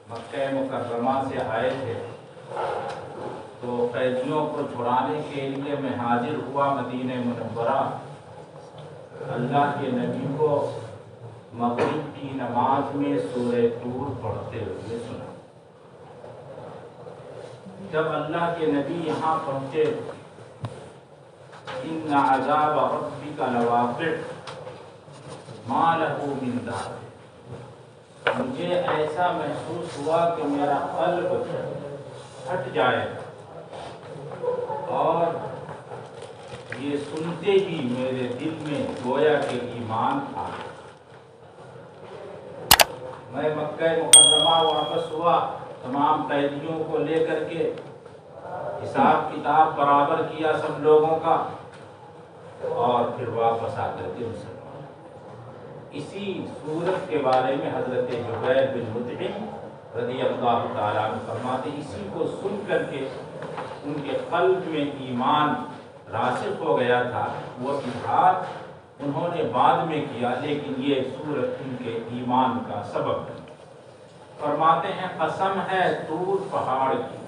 مکہ مکرمہ سے آئے تھے تو قیدیوں کو چھڑانے کے لیے میں حاضر ہوا مدینہ منورہ۔ اللہ کے نبی کو مغرب کی نماز میں سورہ طور پڑھتے ہوئے سنا۔ جب اللہ کے نبی یہاں پہنچے، ان عذاب ربک لواقع ما لہ من دافع، مجھے ایسا محسوس ہوا کہ میرا قلب پھٹ جائے اور یہ سنتے ہی میرے دل میں گویا کہ ایمان تھا۔ میں مکہ مکرمہ واپس ہوا، تمام قیدیوں کو لے کر کے حساب کتاب برابر کیا سب لوگوں کا، اور پھر واپس آ کر کے مسلمان۔ اسی صورت کے بارے میں حضرت جبیر بن مطعم رضی اللہ تعالیٰ عنہ فرماتے، اسی کو سن کر کے ان کے قلب میں ایمان راسخ ہو گیا تھا۔ وہ اظہار انہوں نے بعد میں کیا، لیکن یہ صورت ان کے ایمان کا سبب ہے۔ فرماتے ہیں قسم ہے طور پہاڑ کی،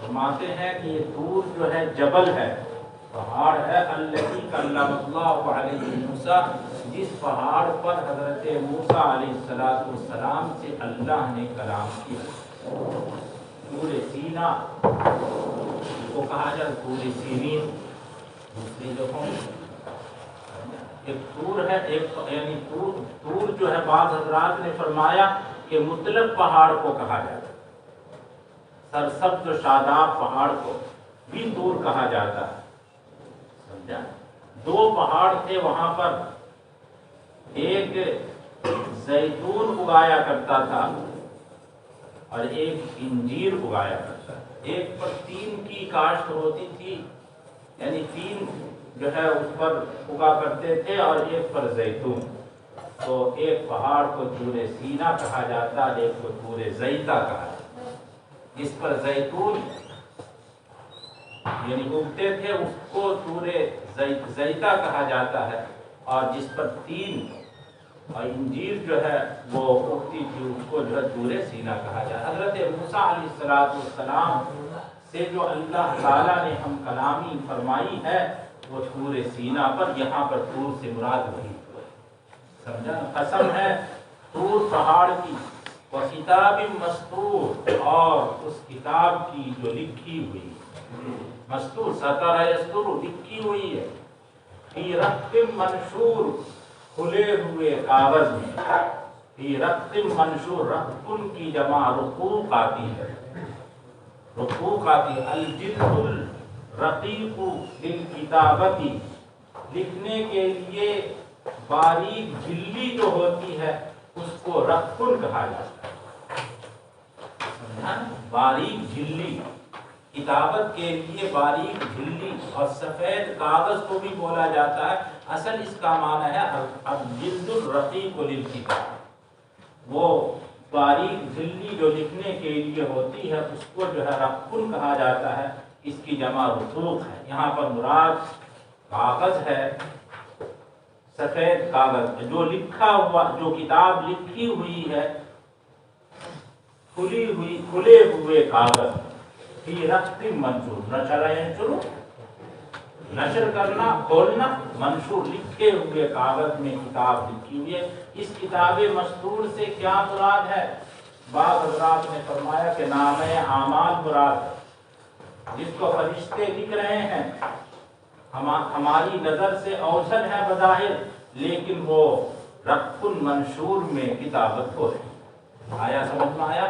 فرماتے ہیں کہ یہ طور جو ہے جبل ہے، پہاڑ ہے، الذی کلم اللہ علیہ موسیٰ، جس پہاڑ پر حضرت موسیٰ علیہ السلام سے اللہ نے کلام کیا۔ طور سینا کو کہا جائے، طور سینین دوسری جگہوں ایک طور ہے، ایک یعنی طور جو ہے بعض حضرات نے فرمایا کہ مطلق پہاڑ کو کہا جاتا ہے، سرسبز و شاداب پہاڑ کو بھی طور کہا جاتا ہے، سمجھا؟ دو پہاڑ تھے وہاں پر، ایک زیتون اگایا کرتا تھا اور ایک انجیر اگایا کرتا تھا۔ ایک پر 3 کی کاشت ہوتی تھی، یعنی 3 جو ہے اس پر اگا کرتے تھے، اور ایک پر زیتون۔ تو ایک پہاڑ کو طور سینا کہا جاتا ہے، ایک کو طور زیتہ کہا جاتا ہے۔ جس پر زیتون یعنی اگتے تھے اس کو طور زیتہ کہا جاتا ہے، اور جس پر 3 اور انجیر جو ہے وہ اگتی تھی اس کو جو ہے طور سینا کہا جاتا ہے۔ حضرت موسیٰ علیہ السلام سے جو اللہ تعالیٰ نے ہم کلامی فرمائی ہے وہ طور سینا پر، یہاں پر طور سے مراد وہی، سمجھا؟ قسم ہے طور پہاڑ کی، وَكِتَابٍ مَسْطُورٍ، اور اس کتاب کی جو لکھی ہوئی، مستور سطر یستر لکھی ہوئی ہے، فی رق منشور، کھلے ہوئے کاغذ میں، فی رق منشور، رقن کی جمع رقوق آتی ہے، رقوق آتی ہے، الجلد الرقیق للکتابتی، لکھنے کے لیے باریک جھلی جو ہوتی ہے اس کو رقن کہا جاتا ہے، سمجھا؟ باریک جھلی، کتابت کے لیے باریک جھلی، اور سفید کاغذ کو بھی بولا جاتا ہے۔ اصل اس کا معنی ہے الجلد الرقیق للکتاب، وہ باریک جھلی جو لکھنے کے لیے ہوتی ہے اس کو جو ہے رقن کہا جاتا ہے، اس کی جمع رقوق ہے۔ یہاں پر مراد کاغذ ہے، سفید کاغذ جو لکھا ہوا، جو کتاب لکھی ہوئی ہے، کھلے ہوئے کاغذ، فی رق منشور، نشر ینشر، نشر کرنا، کھولنا، منشور لکھے ہوئے کاغذ میں کتاب لکھی ہوئی ہے۔ اس کتاب مستور سے کیا مراد ہے؟ بعض حضرات نے فرمایا کہ نامہ اعمال مراد ہے، جس کو فرشتے لکھ رہے ہیں، ہماری نظر سے اوجھل ہے بظاہر، لیکن وہ رق منشور میں کتابت ہو رہی۔ آیا سمجھ میں آیا؟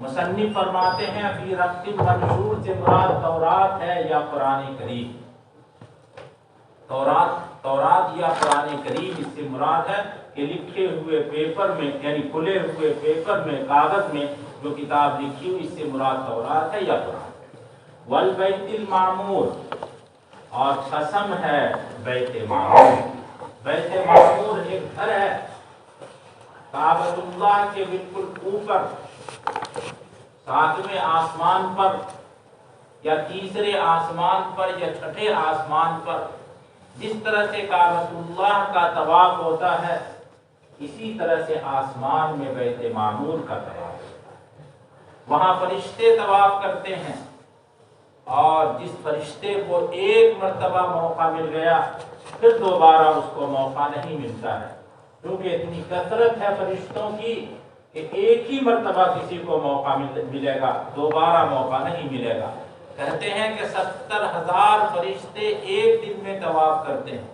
مصنف فرماتے ہیں فی رق منشور سے مراد تورات ہے یا قرآن کریم، تورات یا قرآن کریم اس سے مراد ہے کہ لکھے ہوئے پیپر میں، یعنی کھلے ہوئے پیپر میں، کاغذ میں جو کتاب لکھی ہوئی، اس سے مراد تورات ہے یا قرآن۔ والبیت المعمور، اور قسم ہے بیت معمور۔ بیت معمور ایک گھر ہے کعبۃ اللہ کے بالکل اوپر، 7ویں آسمان پر یا تیسرے آسمان پر یا چھٹے آسمان پر، جس طرح سے کعبۃ اللہ کا طواف ہوتا ہے اسی طرح سے آسمان میں بیت معمور کا طواف، وہاں فرشتے طواف کرتے ہیں، اور جس فرشتے کو ایک مرتبہ موقع مل گیا پھر دوبارہ اس کو موقع نہیں ملتا ہے، کیونکہ اتنی کثرت ہے فرشتوں کی کہ ایک ہی مرتبہ کسی کو موقع ملے گا، دوبارہ موقع نہیں ملے گا۔ کہتے ہیں کہ 70,000 فرشتے ایک دن میں طواف کرتے ہیں،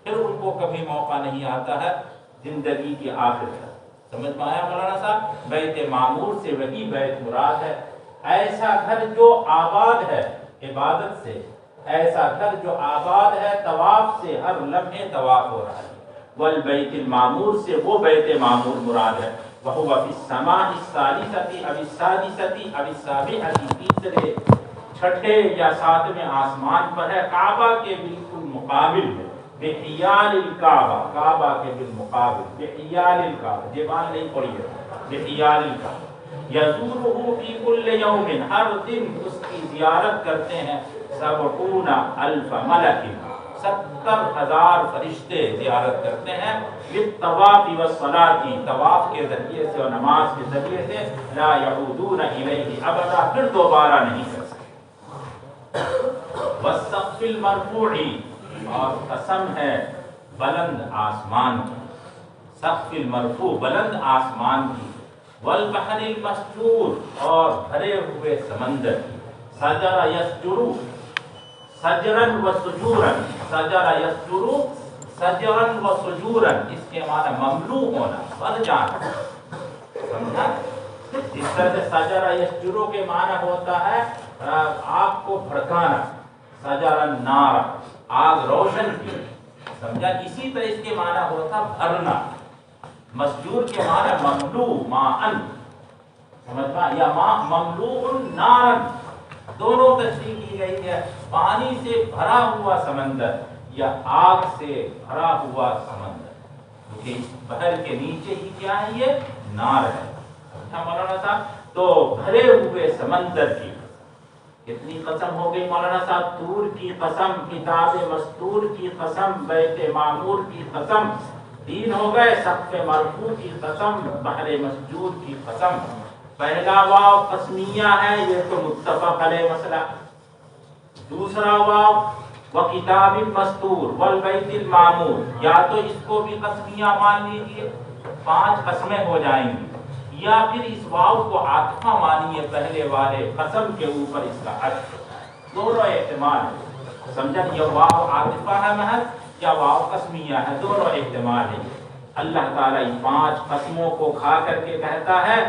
پھر ان کو کبھی موقع نہیں آتا ہے زندگی کی آخر تک۔ سمجھ میں آیا مولانا صاحب؟ بیت معمور سے وہی بیت مراد ہے، ایسا گھر جو آباد ہے عبادت سے، ایسا گھر جو آباد ہے طواف سے، ہر لمحے طواف ہو رہا ہے۔ والبیت المعمور سے وہ بیت معمور مراد ہے، وَهُوَ فِي السَّمَاءِ الثَّالِثَةِ أَوِ السَّادِسَةِ أَوِ السَّابِعَةِ، تیسرے چھٹے یا ساتویں آسمان پر ہے، کعبہ کے بالکل مقابل ہے، بحیال الکعبہ، کعبہ کے بالمقابل، بحیال الکعبہ، جبال نہیں پڑی ہے، بحیال الکعبہ، یزورہ فی کل یوم، ہر دن اس کی زیارت کرتے ہیں 70,000 ملک، 70,000 فرشتے زیارت کرتے ہیں، بالطواف والصلاۃ، طواف کے ذریعے سے اور نماز کے ذریعے سے، لا یعودون الیہ ابدا، پھر دوبارہ نہیں کر سکتے۔ والسقف المرفوع، اور قسم ہے بلند آسمان کی، سقف المرفوع بلند آسمان کی، والبحر المسجور، اور بھرے ہوئے سمندر کی، سجر یسجر سجرا و سجورا، سجر یسجر سجرا و سجورا، اس کے معنی مملوء ہونا، بھر جانا، سمجھا؟ جس طرح سے سجر یسجر کے معنی ہوتا ہے آگ کو بھڑکانا، سجر النار، آگ روشن کی، سمجھا؟ اسی طرح اس کے معنی ہوتا بھرنا، مسجور کے معنی مملوء ماءً، سمجھا؟ یا مملوء نارًا، دونوں تشریح کی گئی ہے، پانی سے بھرا ہوا سمندر یا آگ سے بھرا ہوا سمندر، کیونکہ اس بحر کے نیچے ہی کیا ہے، یہ نار ہے، سمجھا مولانا صاحب؟ تو بھرے ہوئے سمندر کی کتنی قسم ہو گئی مولانا صاحب؟ طور کی قسم، کتاب مستور کی قسم، بیت معمور کی قسم، 3 ہو گئے، سقف مرفوع کی قسم، بحر مسجور کی قسم۔ پہلا واو قسمیہ ہے، یہ تو متفق علیہ مسئلہ۔ دوسرا واو وکتاب مستور والبیت المعمور، یا تو اس کو بھی قسمیہ مان لیجیے، 5 قسمیں ہو جائیں گی، یا پھر اس واو کو عاطفہ مانیے پہلے والے قسم کے اوپر اس کا عطف، دونوں احتمال ہے، سمجھا؟ یہ واو عاطفہ ہے محض یا واو قسمیہ ہے، دونوں احتمال ہے۔ اللہ تعالیٰ ان 5 قسموں کو کھا کر کے کہتا ہے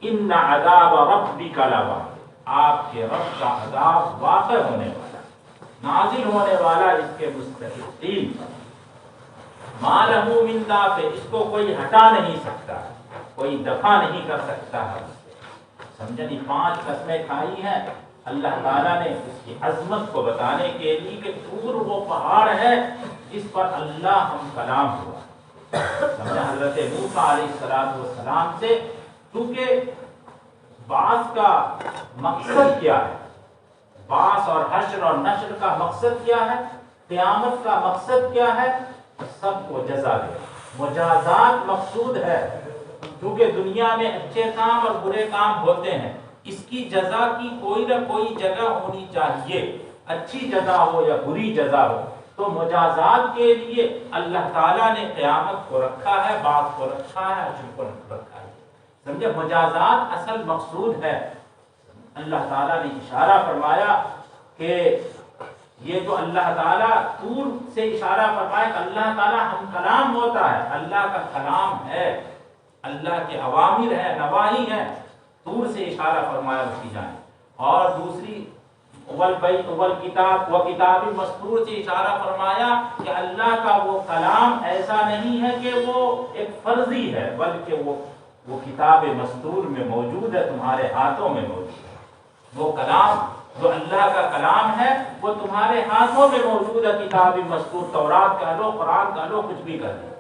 ان عذاب ربک لواقع، آپ کے رب کا عذاب واقع ہونے والا، نازل ہونے والا اس کے مستحقین، ما لہ من دافع، اس کو کوئی ہٹا نہیں سکتا، کوئی دفع نہیں کر سکتا ہے، سمجھنی؟ 5 قسمیں کھائی ہیں اللہ تعالیٰ نے اس کی عظمت کو بتانے کے لیے کہ طور وہ پہاڑ ہے جس پر اللہ ہم کلام ہوا، سمجھا؟ حضرت موسیٰ علیہ السلام سے، کیونکہ بعث کا مقصد کیا ہے، بعث اور حشر اور نشر کا مقصد کیا ہے، قیامت کا مقصد کیا ہے، سب کو جزا دے، مجازات مقصود ہے، کیونکہ دنیا میں اچھے کام اور برے کام ہوتے ہیں، اس کی جزا کی کوئی نہ کوئی جگہ ہونی چاہیے، اچھی جزا ہو یا بری جزا ہو، تو مجازات کے لیے اللہ تعالیٰ نے قیامت کو رکھا ہے، بعث کو رکھا ہے، حشر کو رکھا ہے، سمجھے؟ مجازات اصل مقصود ہے۔ اللہ تعالیٰ نے اشارہ فرمایا کہ یہ جو اللہ تعالیٰ طور سے اشارہ فرمایا کہ اللہ تعالیٰ ہم کلام ہوتا ہے، اللہ کا کلام ہے، اللہ کے اوامر ہے، نواہی ہے، طور سے اشارہ فرمایا اس کی جانب، اور دوسری والکتاب وکتاب مستور سے اشارہ فرمایا کہ اللہ کا وہ کلام ایسا نہیں ہے کہ وہ ایک فرضی ہے، بلکہ وہ کتاب مستور میں موجود ہے، تمہارے ہاتھوں میں موجود ہے، وہ کلام جو اللہ کا کلام ہے وہ تمہارے ہاتھوں میں موجود ہے، کتاب مستور، تورات کہہ لو، قرآن کہہ لو، کچھ بھی کہہ لو،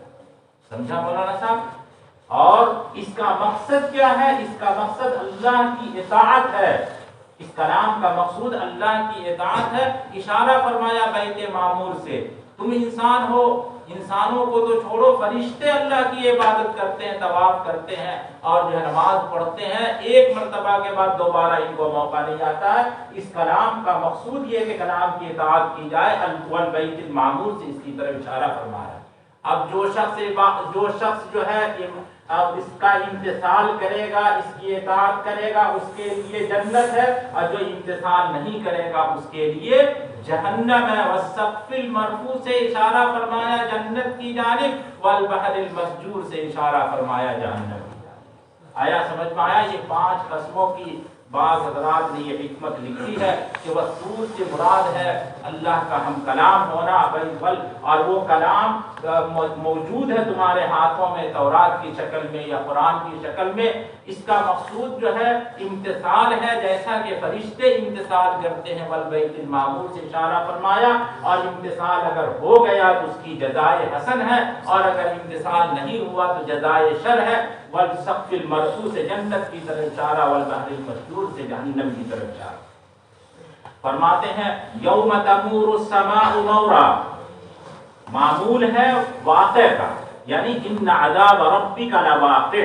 سمجھا مولانا صاحب؟ اور اس کا مقصد کیا ہے؟ اس کا مقصد اللہ کی اطاعت ہے، اس کلام کا مقصود اللہ کی اطاعت ہے۔ اشارہ فرمایا بیت معمور سے تم انسان ہو، انسانوں کو تو چھوڑو، فرشتے اللہ کی عبادت کرتے ہیں، طواف کرتے ہیں اور جو ہے نماز پڑھتے ہیں، ایک مرتبہ کے بعد دوبارہ ان کو موقع نہیں آتا ہے۔ اس کلام کا مقصود یہ ہے کہ کلام کی اطاعت کی جائے، والبیت المعمور سے اس کی طرف اشارہ فرمایا۔ اب جو شخص جو ہے اب اس کا امتثال کرے گا، اس کی اطاعت کرے گا، اس کے لیے جنت ہے، اور جو امتثال نہیں کرے گا اس کے لیے جہنم ہے۔ والسقف المرفوع سے اشارہ فرمایا جنت کی جانب، والبحر المسجور سے اشارہ فرمایا جہنم کی جانب۔ آیا سمجھ میں آیا؟ یہ 5 قسموں کی بعض حضرات نے یہ حکمت لکھی ہے کہ والطور سے مراد ہے اللہ کا ہم کلام ہونا، بل اور وہ کلام موجود ہے تمہارے ہاتھوں میں تورات کی شکل میں یا قرآن کی شکل میں۔ اس کا مقصود جو ہے امتثال ہے، جیسا کہ فرشتے امتثال کرتے ہیں، والبیت المعمور سے اشارہ فرمایا، اور امتثال اگر ہو گیا تو اس کی جزائے حسن ہے، اور اگر امتثال نہیں ہوا تو جزائے شر ہے۔ والسقف المرفوع سے جنت کی طرف اشارہ، والبحر المسجور سے جہنم کی طرف اشارہ۔ فرماتے ہیں یوم تمور السماء مورا، معمول ہے واقع کا، یعنی ان عذاب ربک لواقع،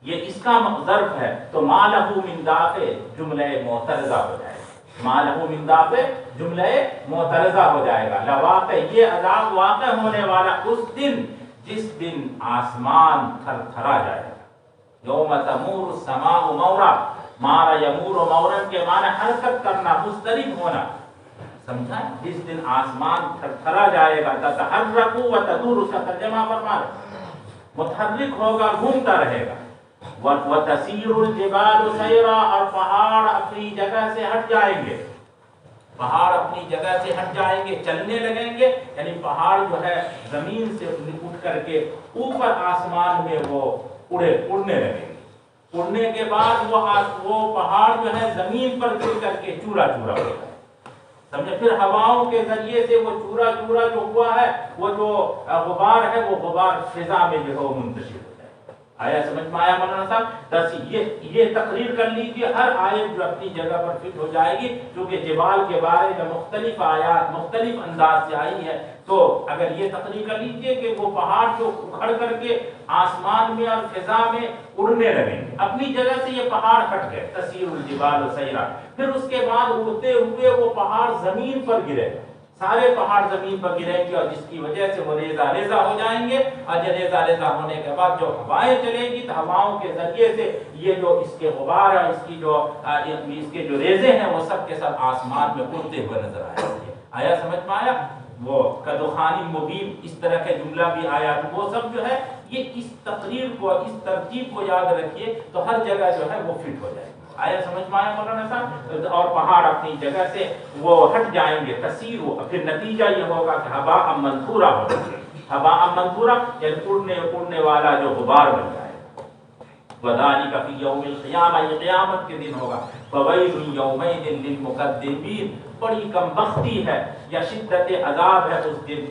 یہ اس کا ظرف ہے، تو ما لہ من دافع جملہ معترضہ ہو جائے گا، ما لہ من دافع جملہ معترضہ ہو جائے گا۔ لواقع یہ عذاب واقع ہونے والا اس دن جس دن آسمان تھر تھرا جائے گا۔ یوم تمور السماء مورا، مارا یمور و مورن کے معنی حرکت کرنا، مضطرب ہونا، سمجھا؟ جس دن آسمان تھر تھرا جائے گا، تتحرک و تدور، اس کا ترجمہ فرما رہے، متحرک ہوگا، گھومتا رہے گا۔ وتسیر الجبال سیرا، اور پہاڑ اپنی جگہ سے ہٹ جائیں گے، پہاڑ اپنی جگہ سے ہٹ جائیں گے، چلنے لگیں گے، یعنی پہاڑ جو ہے زمین سے اٹھ کر کے اوپر آسمان میں وہ اڑنے لگیں گے۔ اڑنے کے بعد وہ پہاڑ جو ہے زمین پر گر کر کے چورا چورا ہو جائے، سمجھے؟ پھر ہواؤں کے ذریعے سے وہ چورا چورا جو ہوا ہے، وہ جو غبار ہے، وہ غبار فضا میں جو ہے منتشر ہو جائے۔ آیا سمجھ میں آیا مولانا صاحب؟ یہ تقریر کر لیجیے، ہر آیت جو اپنی جگہ پر فٹ ہو جائے گی، کیونکہ جبال کے بارے میں مختلف آیات مختلف انداز سے آئی ہے، تو اگر یہ تقریر کر لیجیے کہ وہ پہاڑ جو اکھڑ کر کے آسمان میں اور فضا میں اڑنے لگیں گے، اپنی جگہ سے یہ پہاڑ ہٹ گئے، تسیر الجبال سیرا، پھر اس کے بعد اڑتے ہوئے وہ پہاڑ زمین پر گرے، سارے پہاڑ زمین پر گریں گے، اور جس کی وجہ سے وہ ریزہ ریزہ ہو جائیں گے، اور ریزہ ریزہ ہونے کے بعد جو ہوائیں چلیں گی تو ہواؤں کے ذریعے سے یہ جو اس کے غبار ہے، اس کے جو ریزے ہیں، وہ سب کے سب آسمان میں اڑتے ہوئے نظر آئیں گے۔ آیا سمجھ میں آیا؟ وہ کدخانی مبین، اس طرح کے جملہ بھی آیا، وہ سب جو ہے یہ اس تقریر کو، اس ترتیب کو یاد رکھیے تو ہر جگہ جو ہے وہ فٹ ہو جائے گی۔ آیا سمجھ میں آیا مولانا صاحب؟ اور پہاڑ اپنی جگہ سے وہ ہٹ جائیں گے، تسیر، پھر نتیجہ یہ ہوگا کہ ہباء منثورا ہو جائے گا، ہباء منثورا یعنی اڑنے والا جو غبار بن جائے گا۔ وذالک فی یوم القیامہ، یہ قیامت کے دن ہوگا۔ فویل یومئذ للمکذبین، بڑی کم بختی ہے یا شدت عذاب ہے اس دن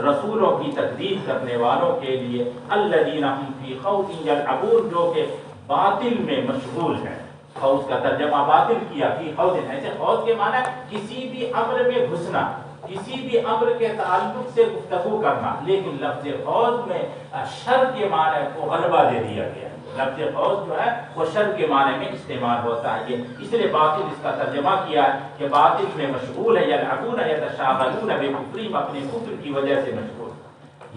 رسولوں کی تکذیب کرنے والوں کے لیے، الذین هم فی خوض یلعبون، جو کہ باطل میں مشغول ہیں۔ خوض کا ترجمہ باطل کیا، فی خوض، ایسے خوض کے معنی کسی بھی امر میں گھسنا، کسی بھی امر کے تعلق سے گفتگو کرنا، لیکن لفظ خوض میں شر کے معنی کو غلبہ دے دیا گیا۔ لفظ خوض جو ہے وہ شر کے معنی میں استعمال ہوتا ہے، اس لیے باطل اس کا ترجمہ کیا ہے کہ باطل میں مشغول ہے، یلعبون یتشاغلون بکفرہم، اپنے کفر کی وجہ سے مشغول۔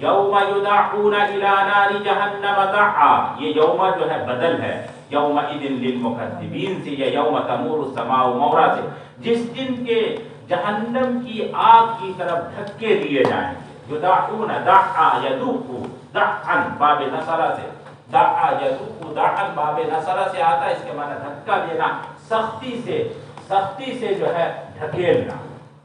یوم یدعون الی نار جہنم دعا، یہ یوم جو ہے بدل ہے یومئذ للمکذبین سے، یا یوم تمور السماء مورا سے، جس دن کے جہنم کی آگ کی طرف دھکے دیے جائیں گے۔ یدعون دعا یدعو، دعا باب نصرہ سے، دعا یدعو، دعا باب نصرہ سے آتا ہے، اس کے معنی دھکا دینا، سختی سے جو ہے ڈھکیلنا۔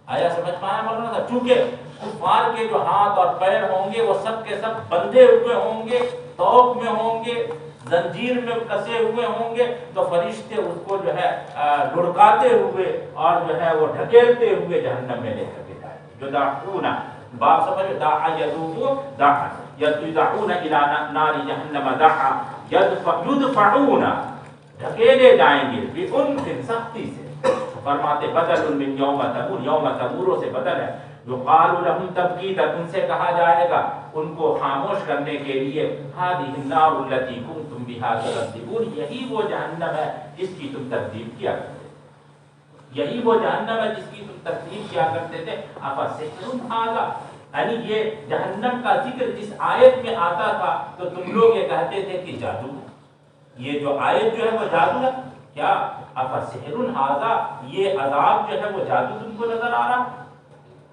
آیا سمجھ پایا مولانا صاحب؟ چونکہ کفار کے جو ہاتھ اور پیر ہوں گے وہ سب کے سب بندھے ہوئے ہوں گے، توق میں ہوں گے، زنجیر میں کسے ہوئے ہوں گے، تو فرشتے اس کو جو ہے لڑکاتے ہوئے اور جو ہے وہ ڈھکیلتے ہوئے جہنم میں لے کر کے جائیں گے۔ یدعون، باب سمجھ، دعا یدعو، دعا یدعون الی نار جہنم دعا، یدفعون، ڈھکیلے جائیں گے، بعنف، سختی سے۔ فرماتے بدل من یوم تمور، یوم تمور سے بدل ہے، یقال لهم تبکیتا، ان سے کہا جائے گا ان کو خاموش کرنے کے لیے، هذه النار التي كنتم بها تكذبون، یہی وہ جہنم ہے جس کی تم تکذیب کیا کرتے تھے، یہی وہ جہنم ہے جس کی تم تکذیب کیا کرتے تھے۔ افسحر ھذا، یعنی یہ جہنم کا ذکر جس آیت میں آتا تھا تو تم لوگ یہ کہتے تھے کہ جادو ہے، یہ جو آیت جو ہے وہ جادو ہے کیا؟ افسحر ھذا، یہ عذاب جو ہے وہ جادو تم کو نظر آ رہا؟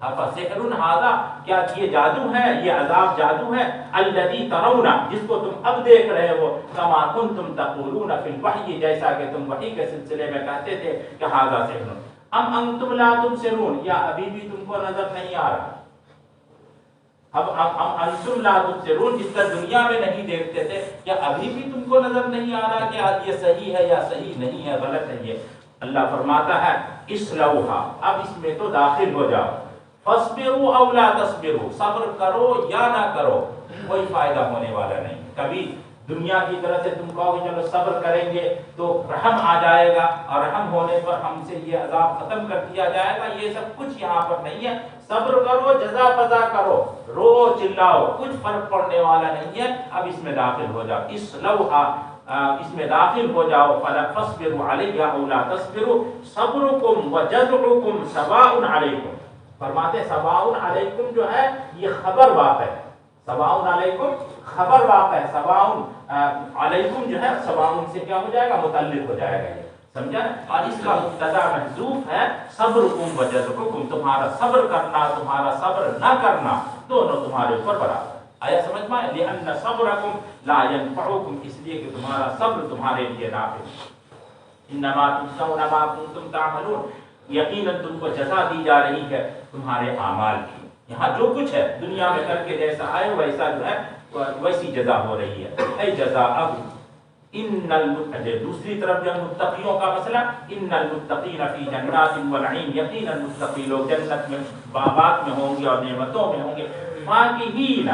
افسحر ھذا، کیا یہ جادو ہے، یہ عذاب جادو ہے؟ الذی ترون، جس کو تم اب دیکھ رہے ہو، کما کنتم تقولون فی الوحی، جیسا کہ تم وحی کے سلسلے میں کہتے تھے کہ ھذا سحر، ام انتم لا تبصرون، یا ابھی بھی تم کو نظر نہیں آ رہا؟ اب انتم لا تبصرون، جس طرح دنیا میں نہیں دیکھتے تھے، کیا ابھی بھی تم کو نظر نہیں آ رہا کہ یہ صحیح ہے یا صحیح نہیں ہے، غلط ہے یہ؟ اللہ فرماتا ہے اصلوھا، اب اس میں تو داخل ہو جاؤ، فاصبروا او لا تصبروا، صبر کرو یا نہ کرو کوئی فائدہ ہونے والا نہیں۔ کبھی دنیا کی طرف سے تم کہو کہ چلو صبر کریں گے تو رحم آ جائے گا، اور رحم ہونے پر ہم سے یہ عذاب ختم کر دیا جائے گا، یہ سب کچھ یہاں پر نہیں ہے۔ صبر کرو، جزا فضا کرو، رو چلاؤ، کچھ فرق پڑنے والا نہیں ہے۔ اب اس میں داخل ہو جاؤ، اصلوھا، اس میں داخل ہو جاؤ، فاصبروا علیہا او لا تصبروا، صبرکم وجزعکم سواء علیکم، فرماتے سواء علیکم جو ہے یہ خبر واقع ہے، سواء علیکم خبر واقع ہے، سواء علیکم جو ہے سواء سے کیا ہو جائے گا، متعلق ہو جائے گا، یہ سمجھا؟ اور اس کا مبتدا محذوف ہے، صبرکم وجزعکم، تمہارا صبر کرنا، تمہارا صبر نہ کرنا، دونوں تمہارے اوپر برابر۔ آیا سمجھ میں؟ لأن صبرکم لا ينفعکم، اس لیے کہ تمہارا صبر تمہارے لیے نافع ہے۔ انما تجزون ما کنتم تعملون، یقیناً تم کو جزا دی جا رہی ہے تمہارے اعمال کی، یہاں جو کچھ ہے دنیا میں کر کے جیسا آئے ویسا جو ہے ویسی جزا ہو رہی ہے۔ اے جزا اب دوسری طرف جو متقیوں کا مسئلہ، ان المتقین فی جنات ونعیم، یقیناً متقی لوگ جنت میں باغات میں ہوں گے اور نعمتوں میں ہوں گے، فاکہین،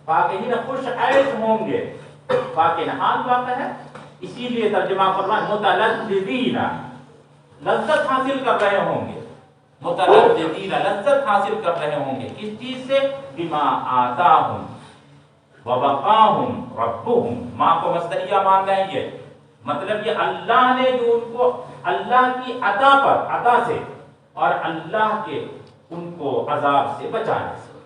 فاکہین خوش عیش ہوں گے، فاکہ حال واقع ہے، اسی لیے ترجمہ فرمائے متلذذین، لذت حاصل کر رہے ہوں گے، متلذذین لذت حاصل کر رہے ہوں گے، کس چیز سے؟ بما آتاہم ووقاہم ربہم، ماں کو مصدریہ مان رہے ہیں، یہ مطلب یہ اللہ نے جو ان کو اللہ کی عطا پر، عطا سے، اور اللہ کے ان کو عذاب سے بچانے سے،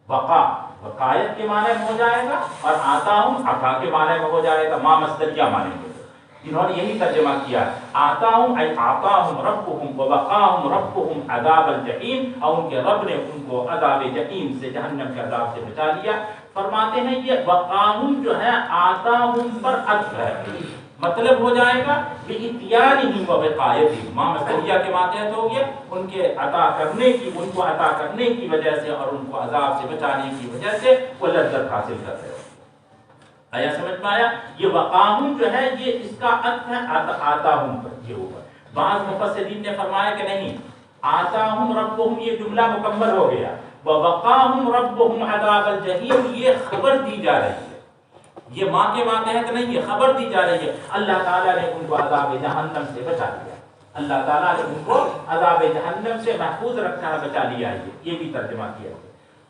وقا وقایت کے معنی میں ہو جائے گا، اور آتاہم عطا کے معنی میں ہو جائے گا، ماں مصدریہ معنی میں، انہوں نے یہی ترجمہ کیا، آتاہم ای آتاہم ربہم ووقاہم ربہم عذاب الجحیم، اور ان کے رب نے ان کو عذاب جحیم سے، جہنم کے عذاب سے بچا لیا۔ فرماتے ہیں یہ وقاہم جو ہے آتاہم پر عطف ہے، مطلب ہو جائے گا بِإِتْيَانِهِمْ وَوِقَایَتِهِمْ، ماں مصدریہ کے ماتحت ہو گیا، ان کے عطا کرنے کی، ان کو عطا کرنے کی وجہ سے اور ان کو عذاب سے بچانے کی وجہ سے وہ لذت حاصل کرتے ہیں۔ آیا سمجھ میں آیا؟ یہ وقاہم جو ہے یہ اس کا عطف ہے آتاہم پر، یہ اوپر۔ بعض مفسرین نے فرمایا کہ نہیں، آتاہم ربہم یہ جملہ مکمل ہو گیا، ووقاہم ربہم عذاب الجحیم یہ خبر دی جا رہی ہے، یہ ماں کے ماتحت نہیں، یہ خبر دی جا رہی ہے، اللہ تعالیٰ نے ان کو عذاب جہنم سے بچا لیا، اللہ تعالیٰ نے ان کو عذاب جہنم سے محفوظ رکھا ہے، بچا لیا ہے، یہ بھی ترجمہ کیا ہے۔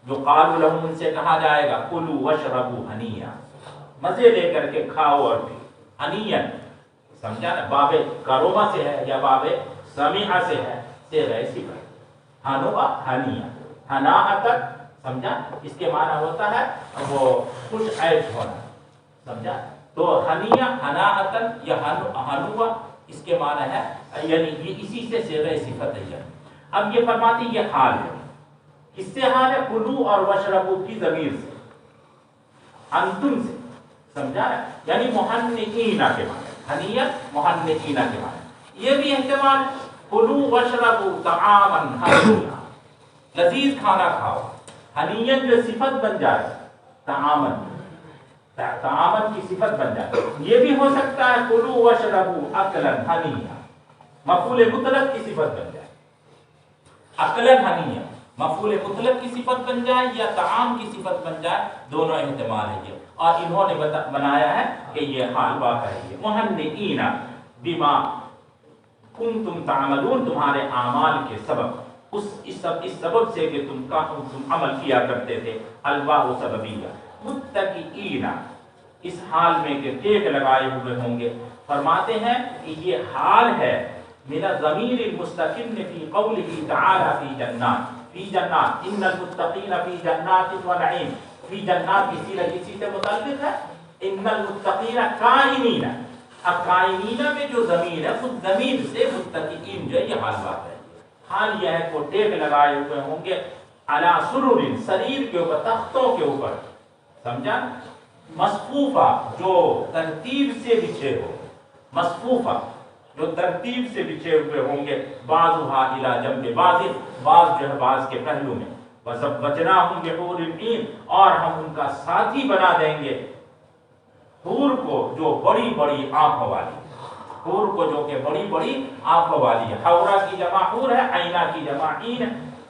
جو قالوا لهم، ان سے کہا جائے گا کلوا واشربوا ہنیئا، مزے لے کر کے کھاؤ اور پی، ہنیئا سمجھا نا، باب کروما سے ہے یا باب سمیعہ سے ہے، سے ایسی بات، ہنوا ہنیئا، ہناءۃ سمجھا، اس کے معنی ہوتا ہے وہ خوش عیش ہونا، سمجھا؟ تو ہنیہ ہناءۃ یا ہنوا اس کے معنی ہے، یعنی یہ اسی سے صیغہ صفت ہے۔ اب یہ فرماتی یہ حال ہے، کس سے حال ہے؟ کلو اور وشربو کی ضمیر سے، انتم سے، سمجھا؟ یعنی محنکین کے معنی، ہنیہ محنکین کے معنی، یہ بھی احتمال ہے، کلو وشربو طعاما ہنیہ، لذیذ کھانا کھاؤ، ہنیہ جو صفت بن جائے، طعاما طعامن کی صفت بن جائے، یہ بھی ہو سکتا ہے کلو وشربوا اکلا ہنیہ، مفعول مطلق کی صفت بن جائے، اکلا ہنیہ مفعول مطلق کی صفت بن جائے یا طعام کی صفت بن جائے، دونوں احتمال ہے یہ، اور انہوں نے بنایا ہے کہ یہ حال واقع ہے، یہ محنئین بما کنتم تعملون، تمہارے اعمال کے سبب، اس سبب سے کہ تم عمل کیا کرتے تھے. الواو سببیہ. متکئین اس حال میں کہ ٹیک لگائے ہوئے ہوں گے. فرماتے ہیں کہ یہ حال ہے من الضمیر المستقل فی قوله تعالی فی جنات. فی جنات ان المتقین فی جنات و نعیم. فی جنات کی صیغہ اسی سے متعلق ہے. ان المتقین قائمین. اب قائمین میں جو ضمیر ہے خود ضمیر سے متقین جو یہ حال بات ہے. حال یہ ہے کہ وہ ٹیک لگائے ہوئے ہوں گے علی سرر سریر کے اوپر تختوں کے اوپر. سمجھا؟ مصفوفہ جو ترتیب سے بچھے ہو. مصفوفہ جو ترتیب سے بچھے ہوئے ہوں گے. بعضھا الی جنب بعض. بعض جو ہے بعض کے پہلو میں. وزوجناہم بحور عین اور ہم ان کا ساتھی بنا دیں گے حور کو جو بڑی بڑی آنکھوں والی. حور کو جو کہ بڑی بڑی آنکھوں والی ہے. حورا کی جمع حور ہے. عینہ کی جمع عین.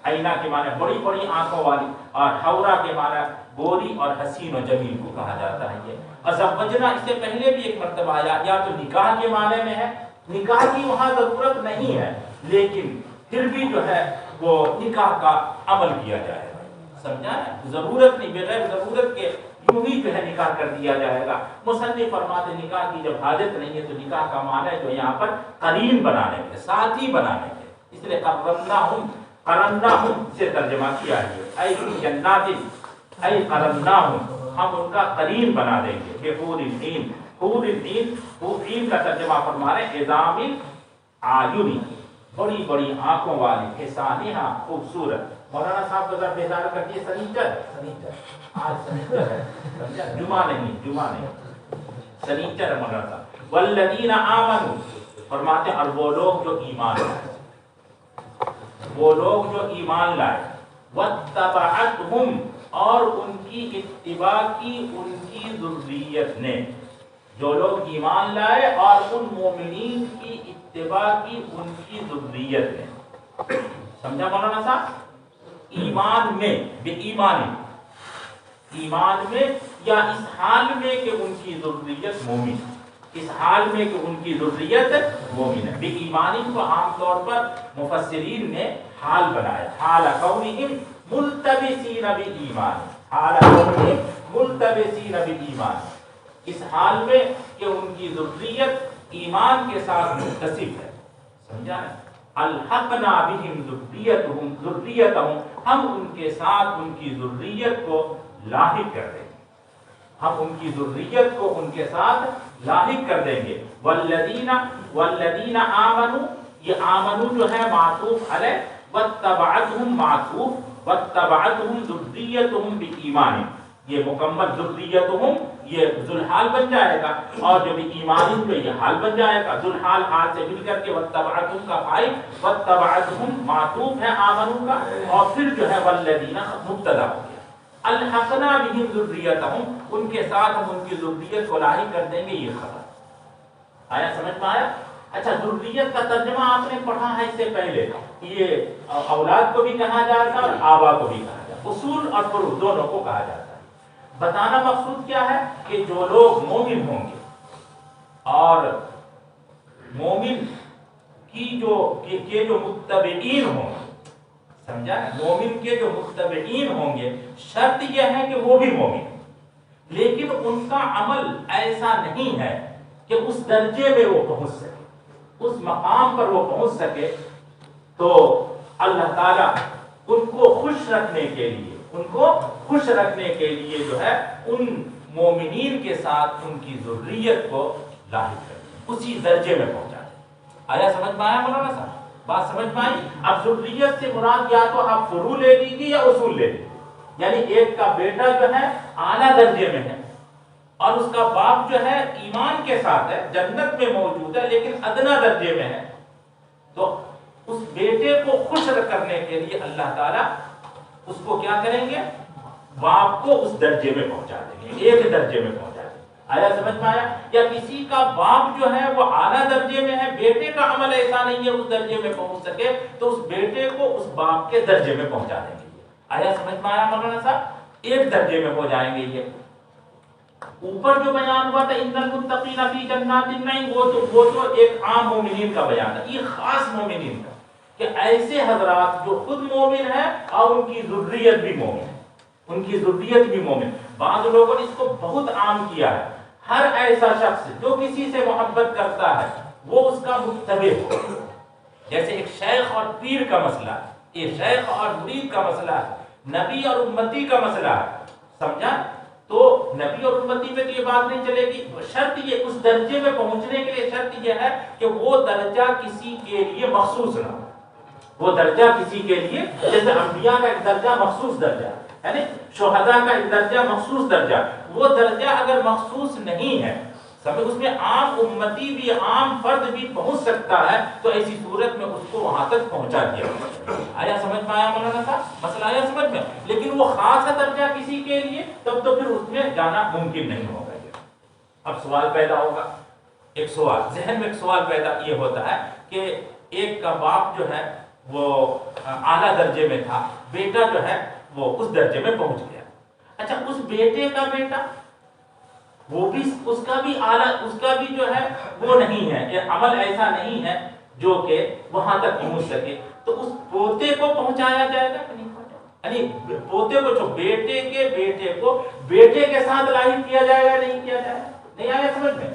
عینہ کے معنی بڑی بڑی آنکھوں والی اور حورا کے معنی گوری اور حسین و جمیل کو کہا جاتا ہے. یہ ازوجنا اس سے پہلے بھی ایک مرتبہ آیا. یا تو نکاح کے معنی میں ہے. نکاح کی وہاں ضرورت نہیں ہے لیکن پھر بھی جو ہے وہ نکاح کا عمل کیا جائے گا. سمجھا ہے؟ ضرورت نہیں, بغیر ضرورت کے یوں ہی جو ہے نکاح کر دیا جائے گا. مصنف فرماتے نکاح کی جب حاجت نہیں ہے تو نکاح کا معنی ہے جو یہاں پر قرین بنانے کے, ساتھی بنانے کے. اس لیے قرناہم سے ترجمہ کیا ہے. اے جنات اے قرناہم ہم ان کا قرین بنا دیں گے. بحور العین. حور العین حور عین کا ترجمہ فرما رہے ہیں عظام العیون بڑی بڑی آنکھوں والی. حسانہا خوبصورت. مولانا صاحب کو ذرا بیدار کرتی ہے. سنیچر آج سنیچر ہے, جمعہ نہیں سنیچر ہے مولانا صاحب. والذین آمنوا فرماتے ہیں اور وہ لوگ جو ایمان لائے. واتبعتہم اور ان کی اتباع کی ان کی ذریت نے. جو لوگ ایمان لائے اور ان مومنین کی اتباع کی ان کی ذریت نے. سمجھا مولانا صاحب؟ ایمان میں بے ایمان میں یا اس حال میں کہ ان کی ذریت مومن. اس حال میں کہ ان کی ذریت مومن ہے. بے ایمانی کو عام طور پر مفسرین نے حال بنایا. حال کونہم ملتبسین بالایمان. حال کونہم ملتبسین بالایمان. اس حال میں کہ ان کی ذریت ایمان کے ساتھ متصف ہے. سمجھا ہے؟ الحقنا بہم ذریتہم ہم ان کے ساتھ ان کی ذریت کو لاحق کر دیں گے. ہم ان کی ذریت کو ان کے ساتھ لاحق کر دیں گے. والذین آمنوا یہ آمنوا جو ہے معطوف علیہ. واتبعتہم معطوف واتبعتہم ذریتہم بایمان. یہ مکمل ذریتہم یہ ذوالحال بن جائے گا اور جو بھی ایمان جو یہ حال بن جائے گا. ذوالحال حال سے مل کر کے واتبعتہم کا فاعل واتبعتہم معطوف ہے آمنوا کا اور پھر جو ہے والذین مبتدا ہو گیا. الحقنا بہم ذریتہم ان کے ساتھ ہم ان کی ذریت کو لاحق کر دیں گے. یہ خبر آیا, سمجھ میں آیا؟ اچھا ذریت کا ترجمہ آپ نے پڑھا ہے اس سے پہلے. یہ اولاد کو بھی کہا جاتا ہے اور آبا کو بھی کہا جاتا ہے. اصول اور فروع دونوں کو کہا جاتا ہے. بتانا مقصود کیا ہے کہ جو لوگ مومن ہوں گے اور مومن کی جو متبعین ہوں گے. سمجھا؟ مومن کے جو متبعین ہوں گے شرط یہ ہے کہ وہ بھی مومن لیکن ان کا عمل ایسا نہیں ہے کہ اس درجے میں وہ پہنچ سکے, اس مقام پر وہ پہنچ سکے. تو اللہ تعالیٰ ان کو خوش رکھنے کے لیے جو ہے ان مومنین کے ساتھ ان کی ذریت کو لاحق کر اسی درجے میں پہنچا دیں. آیا سمجھ میں آیا مولانا صاحب؟ بات سمجھ میں آئی؟ اب ذریت سے مراد یا تو آپ فروع لے لیجیے یا اصول لے لیجیے. یعنی ایک کا بیٹا جو ہے اعلیٰ درجے میں ہے اور اس کا باپ جو ہے ایمان کے ساتھ ہے, جنت میں موجود ہے لیکن ادنا درجے میں ہے. تو اس بیٹے کو خوش کرنے کے لیے اللہ تعالیٰ اس کو کیا کریں گے, باپ کو اس درجے میں پہنچا دیں گے, ایک درجے میں پہنچا دیں گے. آیا سمجھ میں آیا؟ یا کسی کا باپ جو ہے وہ اعلیٰ درجے میں ہے, بیٹے کا عمل ایسا نہیں ہے اس درجے میں پہنچ سکے, تو اس بیٹے کو اس باپ کے درجے میں پہنچا دیں گے. آیا سمجھ میں آیا مولانا صاحب؟ ایک درجے میں ہو جائیں گے. یہ اوپر جو بیان ہوا تھا ان المتقین فی جنات النعیم وہ تو ایک عام مومنین کا بیان ہے. یہ خاص مومنین کا کہ ایسے حضرات جو خود مومن ہیں اور ان کی ذریت بھی مومن ہے، ان کی ذریت بھی مومن. بعض لوگوں نے اس کو بہت عام کیا ہے. ہر ایسا شخص جو کسی سے محبت کرتا ہے وہ اس کا متبع ہو. جیسے ایک شیخ اور پیر کا مسئلہ ہے، یہ شیخ اور مرید کا مسئلہ ہے، نبی اور امتی کا مسئلہ ہے. سمجھا؟ تو نبی اور امتی میں تو یہ بات نہیں چلے گی. شرط یہ، اس درجے میں پہنچنے کے لیے شرط یہ ہے کہ وہ درجہ کسی کے لیے مخصوص نہ ہو. وہ درجہ کسی کے لیے، جیسے انبیاء کا ایک درجہ مخصوص درجہ یعنی شہداء کا ایک درجہ مخصوص درجہ، وہ درجہ اگر مخصوص نہیں ہے، سمجھ، اس میں عام امتی بھی، عام فرد بھی پہنچ سکتا ہے، تو ایسی صورت میں اس کو وہاں تک پہنچا دیا. آیا سمجھ میں آیا مولانا صاحب؟ مسئلہ آیا سمجھ میں؟ لیکن وہ خاص درجہ کسی کے لیے، تب تو پھر اس میں جانا ممکن نہیں ہوگا. اب سوال پیدا ہوگا، ایک سوال ذہن میں، ایک سوال پیدا یہ ہوتا ہے کہ ایک کا باپ جو ہے وہ اعلیٰ درجے میں تھا، بیٹا جو ہے وہ اس درجے میں پہنچ گیا. اچھا، اس بیٹے کا بیٹا وہ بھی، اس کا بھی اعلیٰ، اس کا بھی جو ہے وہ نہیں ہے، یہ عمل ایسا نہیں ہے جو کہ وہاں تک پہنچ سکے، تو اس پوتے کو پہنچایا جائے گا کہ نہیں پہنچایا؟ یعنی پوتے کو، جو بیٹے کے بیٹے کو بیٹے کے ساتھ لاحق کیا جائے گا نہیں کیا جائے گا؟ نہیں آیا سمجھ میں؟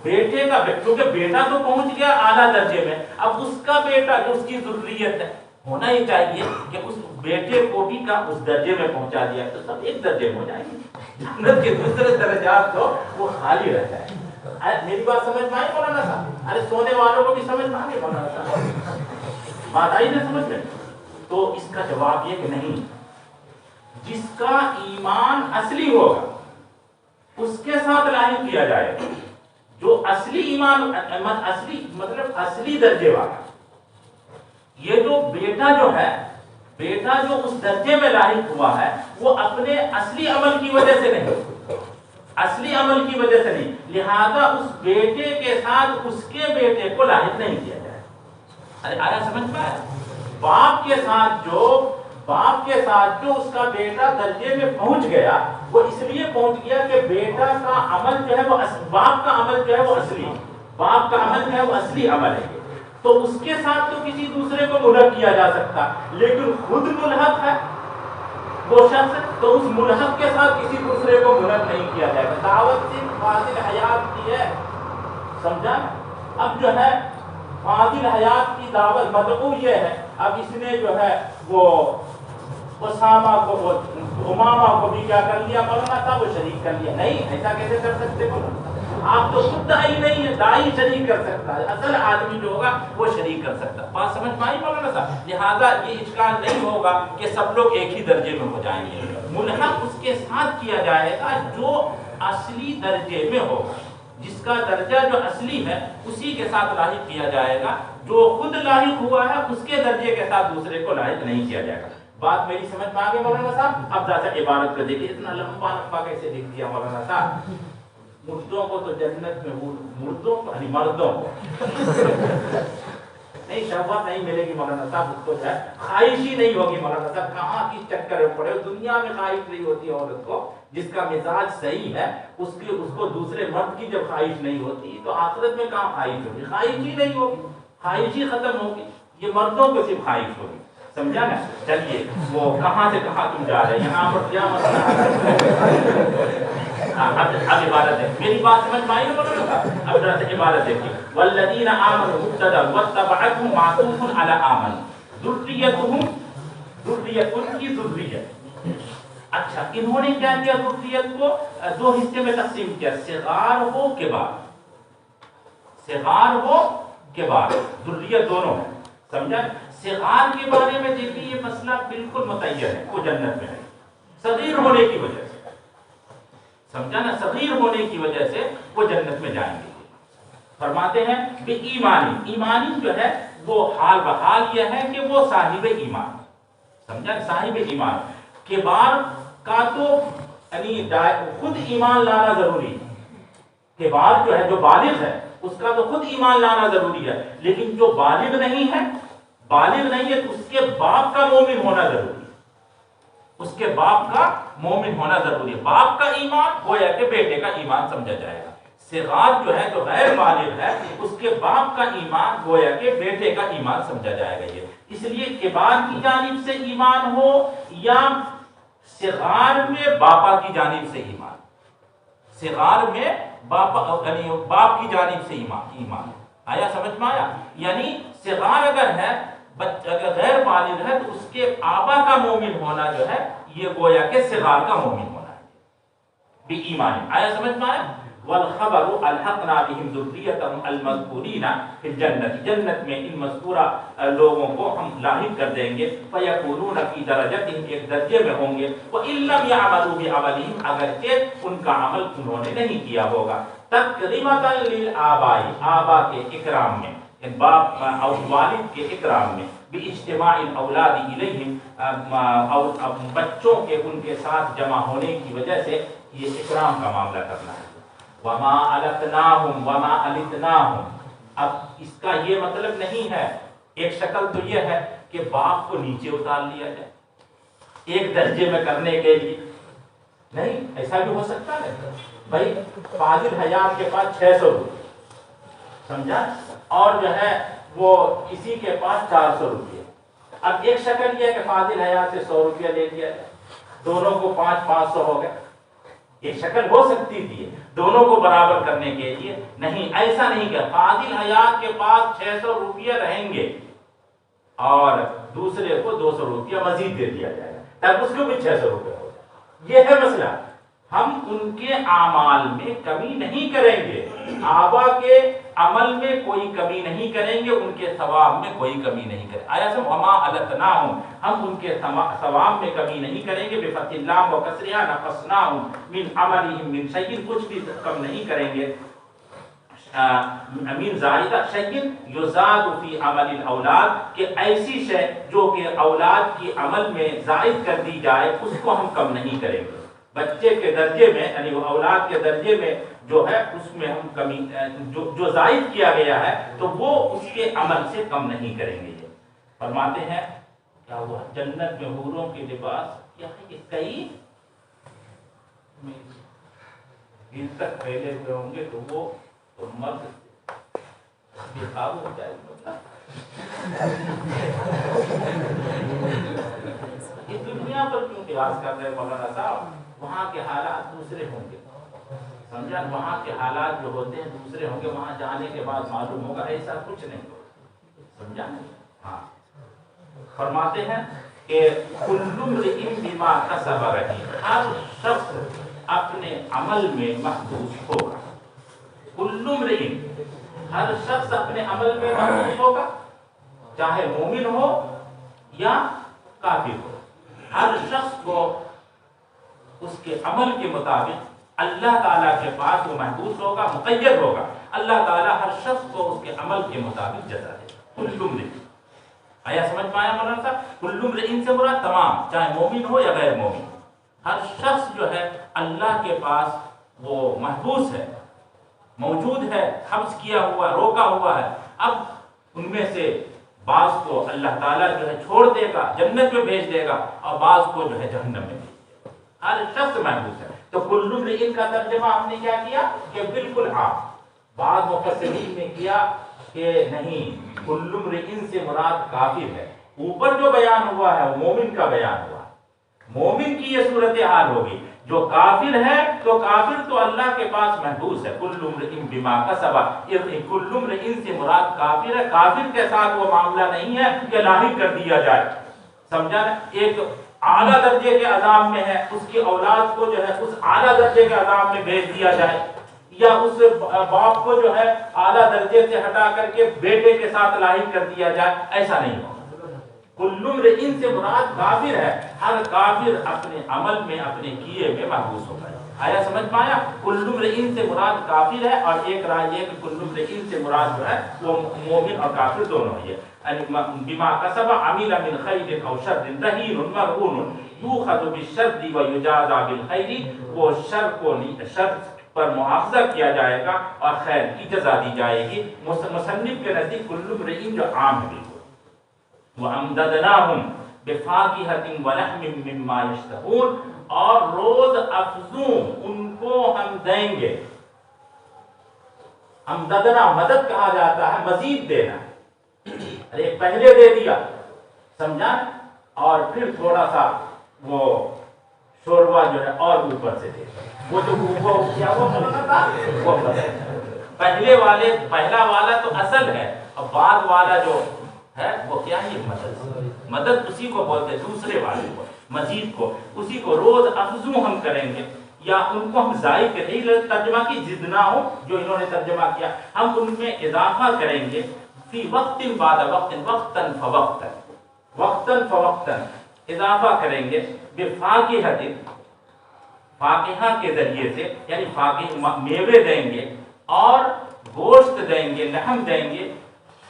بیٹے کا، کیونکہ بیٹا تو پہنچ گیا اعلیٰ درجے میں، اب اس کا بیٹا جو اس کی ذریت ہے، ہونا یہ چاہیے کہ اس بیٹے کو بھی کا اس درجے میں پہنچا دیا تو سب ایک درجے میں ہو جائیں گے. جنت کے دوسرے درجات تو وہ خالی رہتا ہے. میری بات سمجھ میں آئی مولانا صاحب؟ ارے سونے والوں کو بھی سمجھ میں آ گئی مولانا صاحب؟ بات آئی نا سمجھ میں؟ تو اس کا جواب یہ کہ نہیں، جس کا ایمان اصلی ہوگا اس کے ساتھ لاحق کیا جائے گا. جو اصلی ایمان، اصلی مطلب اصلی درجے والا، یہ جو بیٹا جو ہے، بیٹا جو اس درجے میں لاحق ہوا ہے، وہ اپنے اصلی عمل کی وجہ سے نہیں، اصلی عمل کی وجہ سے نہیں، لہذا اس بیٹے کے ساتھ اس کے بیٹے کو لاحق نہیں کیا جائے. ارے آیا سمجھ میں؟ باپ کے ساتھ جو اس کا بیٹا درجے میں پہنچ گیا، وہ اس لیے پہنچ گیا کہ بیٹا کا عمل جو ہے وہ باپ کا عمل جو ہے وہ اصلی، باپ کا عمل جو ہے وہ اصلی عمل ہے، تو اس کے ساتھ تو کسی دوسرے کو ملحق کیا جا سکتا، لیکن خود ملحق ہے وہ شخص، تو اس ملحق کے ساتھ کسی دوسرے کو ملحق نہیں کیا جائے گا. دعوت صرف فاضل حیات کی ہے، سمجھا؟ اب جو ہے فاضل حیات کی دعوت مدعو یہ ہے، اب اس نے جو ہے وہ اسامہ کو، وہ امامہ کو بھی کیا کر لیا مولانا صاحب، وہ شریک کر لیا. نہیں، ایسا کیسے کر سکتے مولانا؟ آپ تو خود دائی نہیں ہے، دائی شریک کر سکتا ہے، اصل آدمی جو ہوگا وہ شریک کر سکتا ہے. بات سمجھ میں آئی مولانا صاحب؟ لہذا یہ اشکال نہیں ہوگا کہ سب لوگ ایک ہی درجے میں ہو جائیں گے. ملحق اس کے ساتھ کیا جائے گا جو اصلی درجے میں ہوگا، جس کا درجہ جو اصلی ہے اسی کے ساتھ لاحق کیا جائے گا. جو خود لاحق ہوا ہے اس کے درجے کے ساتھ دوسرے کو لاحق نہیں کیا جائے گا. بات میری سمجھ میں آ گئی مولانا صاحب؟ اب ذرا عبارت کو دیکھیے، اتنا لمبا کیسے لکھ دیا مولانا صاحب. مردوں کو تو جنت میں، مردوں کو یعنی مردوں کو نہیں شہوت نہیں ملے گی مولانا صاحب، اس کو جو ہے خواہش ہی نہیں ہوگی مولانا صاحب. کہاں کی چکر میں پڑے، دنیا میں خواہش نہیں ہوتی عورت کو، جس کا مزاج صحیح ہے اس کو دوسرے مرد کی جب خواہش نہیں ہوتی تو آخرت میں کہاں خواہش ہوگی؟ خواہش ہی نہیں ہوگی، خواہش ہی ختم ہوگی. یہ مردوں کو صرف خواہش ہوگی، سمجھا نا؟ چلیے، وہ کہاں سے کہاں تم جا رہے ہیں، یہاں پر کیا مسئلہ؟ اب عبادت ہے، میری بات سمجھ میں آئی نا مولانا صاحب؟ اب ذرا سے عبادت دیکھیے. والذین آمنوا مبتدا واتبعتهم معطوف علی آمن، ذریتهم، ذریت ان کی ذریت. اچھا، انہوں نے کیا کیا؟ ذریت کو دو حصے میں تقسیم کیا، صغار ہو کبار، صغار ہو کبار، ذریت دونوں ہے، سمجھا؟ صغار کے بارے میں دیکھیے یہ مسئلہ بالکل متعین ہے، وہ جنت میں ہے صغیر ہونے کی وجہ سے، سمجھا نا؟ صغیر ہونے کی وجہ سے وہ جنت میں جائیں گے. فرماتے ہیں کہ ایمانی جو ہے وہ حال بحال یہ ہے کہ وہ صاحب ایمان، سمجھا؟ صاحب ایمان. کبار کا تو یعنی خود ایمان لانا ضروری ہے. کبار جو ہے، جو بالغ ہے، اس کا تو خود ایمان لانا ضروری ہے، لیکن جو بالغ نہیں ہے تو اس کے باپ کا مومن ہونا ضروری ہے، اس کے باپ کا مومن ہونا ضروری ہے. باپ کا ایمان گویا کہ بیٹے کا ایمان سمجھا جائے گا. صغار جو ہے جو غیر بالغ ہے اس کے باپ کا ایمان گویا کہ بیٹے کا ایمان سمجھا جائے گا. یہ اس لیے کبار کی جانب سے ایمان ہو یا صغار میں باپا کی جانب سے ایمان، صغار میں یعنی باپ کی جانب سے ایمان آیا، سمجھ میں آیا؟ یعنی صغار اگر ہے، اگر غیر بالغ ہے تو اس کے آبا کا مومن ہونا جو ہے یہ گویا کہ صغار کا مومن ہونا ہے بھی ایمان. آیا سمجھ میں آیا؟ والخبر الحقنا بهم ذریتهم المذکورین فی الجنت، جنت میں ان مذکورہ لوگوں کو ہم لاحق کر دیں گے. فیکونون فی درجتهم، ایک درجے میں ہوں گے. وان لم یعملوا بعملهم، اگرچہ ان کا عمل انہوں نے نہیں کیا ہوگا. تکرمۃ للآباء، آبا کے اکرام میں، باپ اور والد کے اکرام میں. باجتماع الاولاد الیہم، اور بچوں کے ان کے ساتھ جمع ہونے کی وجہ سے یہ اکرام کا معاملہ کرنا ہے. وما التناہم وما التناہم، اب اس کا یہ مطلب نہیں ہے، ایک شکل تو یہ ہے کہ باپ کو نیچے اتار لیا جائے ایک درجے میں کرنے کے لیے، نہیں، ایسا بھی ہو سکتا ہے. بھائی فاضل حیات کے پاس 600 روپے، سمجھا، اور جو ہے وہ کسی کے پاس 400 روپے. اب ایک شکل یہ ہے کہ فاضل حیات سے 100 روپیہ لے لیا جائے، دونوں کو 500 ہو گئے. ایک شکل ہو سکتی تھی دونوں کو برابر کرنے کے لیے. نہیں، ایسا نہیں کہ فاضل حیات کے پاس 600 روپیہ رہیں گے اور دوسرے کو 200 روپیہ مزید دے دیا جائے گا تب اس کو بھی 600 روپیہ ہو جائے. یہ ہے مسئلہ. ہم ان کے اعمال میں کمی نہیں کریں گے، آبا کے عمل میں کوئی کمی نہیں کریں گے، ان کے ثواب میں کوئی کمی نہیں کریں. آیا سب وما التناہم، ہم ان کے ثواب میں کمی نہیں کریں گے. بفتح اللام و کسرها نقصناہم من عملہم من شیء، کچھ بھی کم نہیں کریں گے. امین زائدہ شیء یزاد فی عمل الاولاد، کہ ایسی شے جو کہ اولاد کی عمل میں زائد کر دی جائے اس کو ہم کم نہیں کریں گے. بچے کے درجے میں یعنی وہ اولاد کے درجے میں جو ہے اس میں ہم کمی جو زائد کیا گیا ہے تو وہ اس کے عمل سے کم نہیں کریں گے. فرماتے ہیں کیا وہ جنت میں حوروں کے لباس کیا ہے کہ کئی دن تک پھیلے ہوئے ہوں گے تو وہ مرد بے قابو ہو جائے گا. اس دنیا پر کیوں قیاس کر رہے مولانا صاحب؟ وہاں کے حالات دوسرے ہوں گے، سمجھا، وہاں کے حالات جو ہوتے ہیں دوسرے ہوں گے، وہاں جانے کے بعد معلوم ہوگا ایسا کچھ نہیں ہوگا، سمجھا. ہاں، فرماتے ہیں کہ کل امرئ بما کسب رہین، ہر شخص اپنے عمل میں محبوس ہوگا. کل امرئ، ہر شخص اپنے عمل میں محبوس ہوگا، چاہے مومن ہو یا کافر ہو. ہر شخص کو اس کے عمل کے مطابق اللہ تعالیٰ کے پاس وہ محبوس ہوگا، مقید ہوگا. اللہ تعالیٰ ہر شخص کو اس کے عمل کے مطابق جزا دے. کل امرئ، آیا سمجھ میں آیا مولانا صاحب؟ کل امرئ سے مراد تمام، چاہے مومن ہو یا غیر مومن، ہر شخص جو ہے اللہ کے پاس وہ محبوس ہے، موجود ہے، حبس کیا ہوا، روکا ہوا ہے. اب ان میں سے بعض کو اللہ تعالیٰ جو ہے چھوڑ دے گا، جنت میں بھیج دے گا، اور بعض کو جو ہے جہنم میں. ہر شخص محبوس ہے. تو کل امرئ کا ترجمہ ہم نے کیا کیا کہ بالکل عام. بعض مفسرین نے کیا کہ نہیں، کل امرئ سے مراد کافر ہے. اوپر جو بیان ہوا ہے وہ مومن کا بیان ہوا. مومن کی یہ صورتحال ہوگی. جو کافر ہے تو کافر تو اللہ کے پاس محبوس ہے. کل امرئ بما کسب، کل امرئ سے مراد کافر ہے. کافر کے ساتھ وہ معاملہ نہیں ہے کہ لاحق کر دیا جائے، سمجھا نا. ایک اعلیٰ درجے کے عذاب میں ہے، اس کی اولاد کو جو ہے اس اعلیٰ درجے کے عذاب میں بھیج دیا جائے، یا اس باپ کو جو ہے اعلیٰ درجے سے ہٹا کر کے بیٹے کے ساتھ لاحق کر دیا جائے، ایسا نہیں ہوگا. کل امرئ سے مراد کافر ہے. ہر کافر اپنے عمل میں، اپنے کیے میں محبوس ہوگا. آیا سمجھ میں آیا؟ کل امرئ سے مراد کافر ہے، اور ایک رائے یہ کہ کل امرئ سے مراد جو ہے وہ مومن اور کافر دونوں ہی ہے. بما کسب عمل من خیر او شر رہین مرہون یؤخذ بالشر ویجازى بالخیر، وہ شر کو شر پر مؤاخذہ کیا جائے گا اور خیر کی جزا دی جائے گی. مصنف کے نزدیک کل امرئ جو عام ہے بالکل. وَأَمْدَدْنَاهُمْ بِفَاكِهَةٍ وَلَحْمٍ مِّمَّا يَشْتَهُونَ، اور روز افزوں ان کو ہم دیں گے امددنا مدد کہا جاتا ہے مزید دینا، ارے پہلے دے دیا سمجھا، اور پھر تھوڑا سا وہ شوربا جو ہے اور اوپر سے دے، وہ جو اوپر کیا وہ بنانا تھا وہ پہلے والے، پہلا والا تو اصل ہے، اور بعد والا جو ہے وہ کیا ہے مدد، مدد اسی کو بولتے ہیں، دوسرے والے کو مزید کو، اسی کو روز افزوں ہم کریں گے، یا ان کو ہم زائد کریں گے، ترجمہ کی ضد نہ ہو جو انہوں نے ترجمہ کیا، ہم ان میں اضافہ کریں گے، فی وقت بعد وقت، وقتاً فوقتاً، وقتاً فوقتاً اضافہ کریں گے، بفاکہۃ، فاکہہ کے ذریعے سے، یعنی فاکہہ میوے دیں گے اور گوشت دیں گے، لحم دیں گے،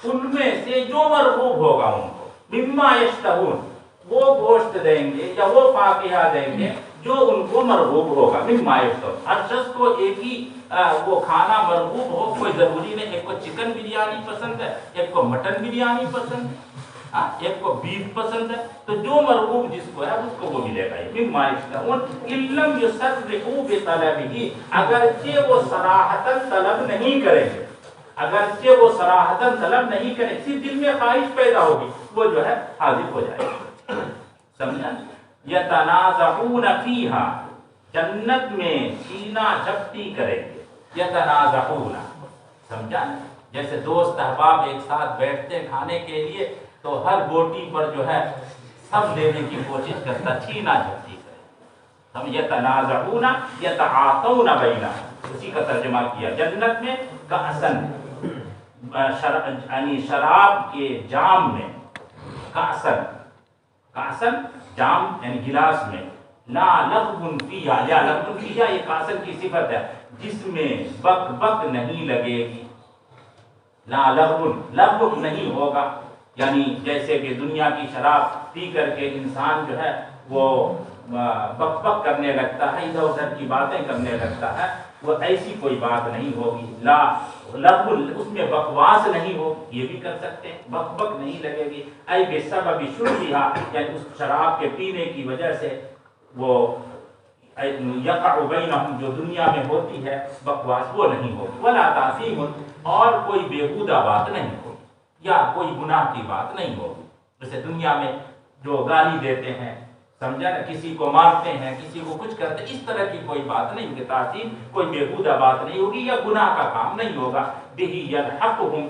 ان میں سے جو مرغوب ہوگا ان کو، مما یشتہون، وہ گوشت دیں گے یا وہ فاکہہ دیں گے جو ان کو مرغوب ہوگا، مما یشتہون، ہر شخص کو ایک ہی وہ کھانا مرغوب ہو کوئی ضروری نہیں، ایک کو چکن بریانی پسند ہے، ایک کو مٹن بریانی پسند ہے، ایک کو بیف پسند ہے، تو جو مرغوب جس کو ہے اس کو وہ ملے گا، مما یشتہون ان لم یصرحوا بطلبہ، اگرچہ وہ صراحتاً طلب نہیں کریں گے، اگرچہ وہ صراحتاً طلب نہیں کریں، صرف دل میں خواہش پیدا ہوگی، وہ جو ہے حاضر ہو جائے گا، سمجھا؟ یتنازعون فیہا، جنت میں چینا جھپٹی کریں گے، یتنازعون، سمجھا؟ جیسے دوست احباب ایک ساتھ بیٹھتے ہیں کھانے کے لیے تو ہر بوٹی پر جو ہے سب لینے کی کوشش کرتا، چھینا جھپٹی کرے، ہم یتنازعون یتعاطون بینہم، اسی کا ترجمہ کیا، جنت میں کأسن، یعنی شراب کے جام میں، کأسن، کأسن جام یعنی گلاس میں، لا لغو فیہا، یا لغو فیہا یہ کأسن کی صفت ہے جس میں بک بک نہیں لگے گی، لا لغو، لغو نہیں ہوگا، یعنی جیسے کہ دنیا کی شراب پی کر کے انسان جو ہے وہ بک بک کرنے لگتا ہے، ادھر ادھر کی باتیں کرنے لگتا ہے، وہ ایسی کوئی بات نہیں ہوگی، لا لغو، اس میں بکواس نہیں ہو، یہ بھی کر سکتے ہیں، بک بک نہیں لگے گی، ای بسبب شربھا، یعنی اس شراب کے پینے کی وجہ سے وہ یقع بینہم، جو دنیا میں ہوتی ہے بکواس وہ نہیں ہوگی، ولا تاثیم، اور کوئی بیہودہ بات نہیں ہوگی یا کوئی گناہ کی بات نہیں ہوگی، جیسے دنیا میں جو گالی دیتے ہیں، سمجھا نا، کسی کو مارتے ہیں، کسی کو کچھ کرتے ہیں، اس طرح کی کوئی بات نہیں ہوگی، تاثیم کوئی بیہودہ بات نہیں ہوگی یا گناہ کا کام نہیں ہوگا، بہی یلحقہم،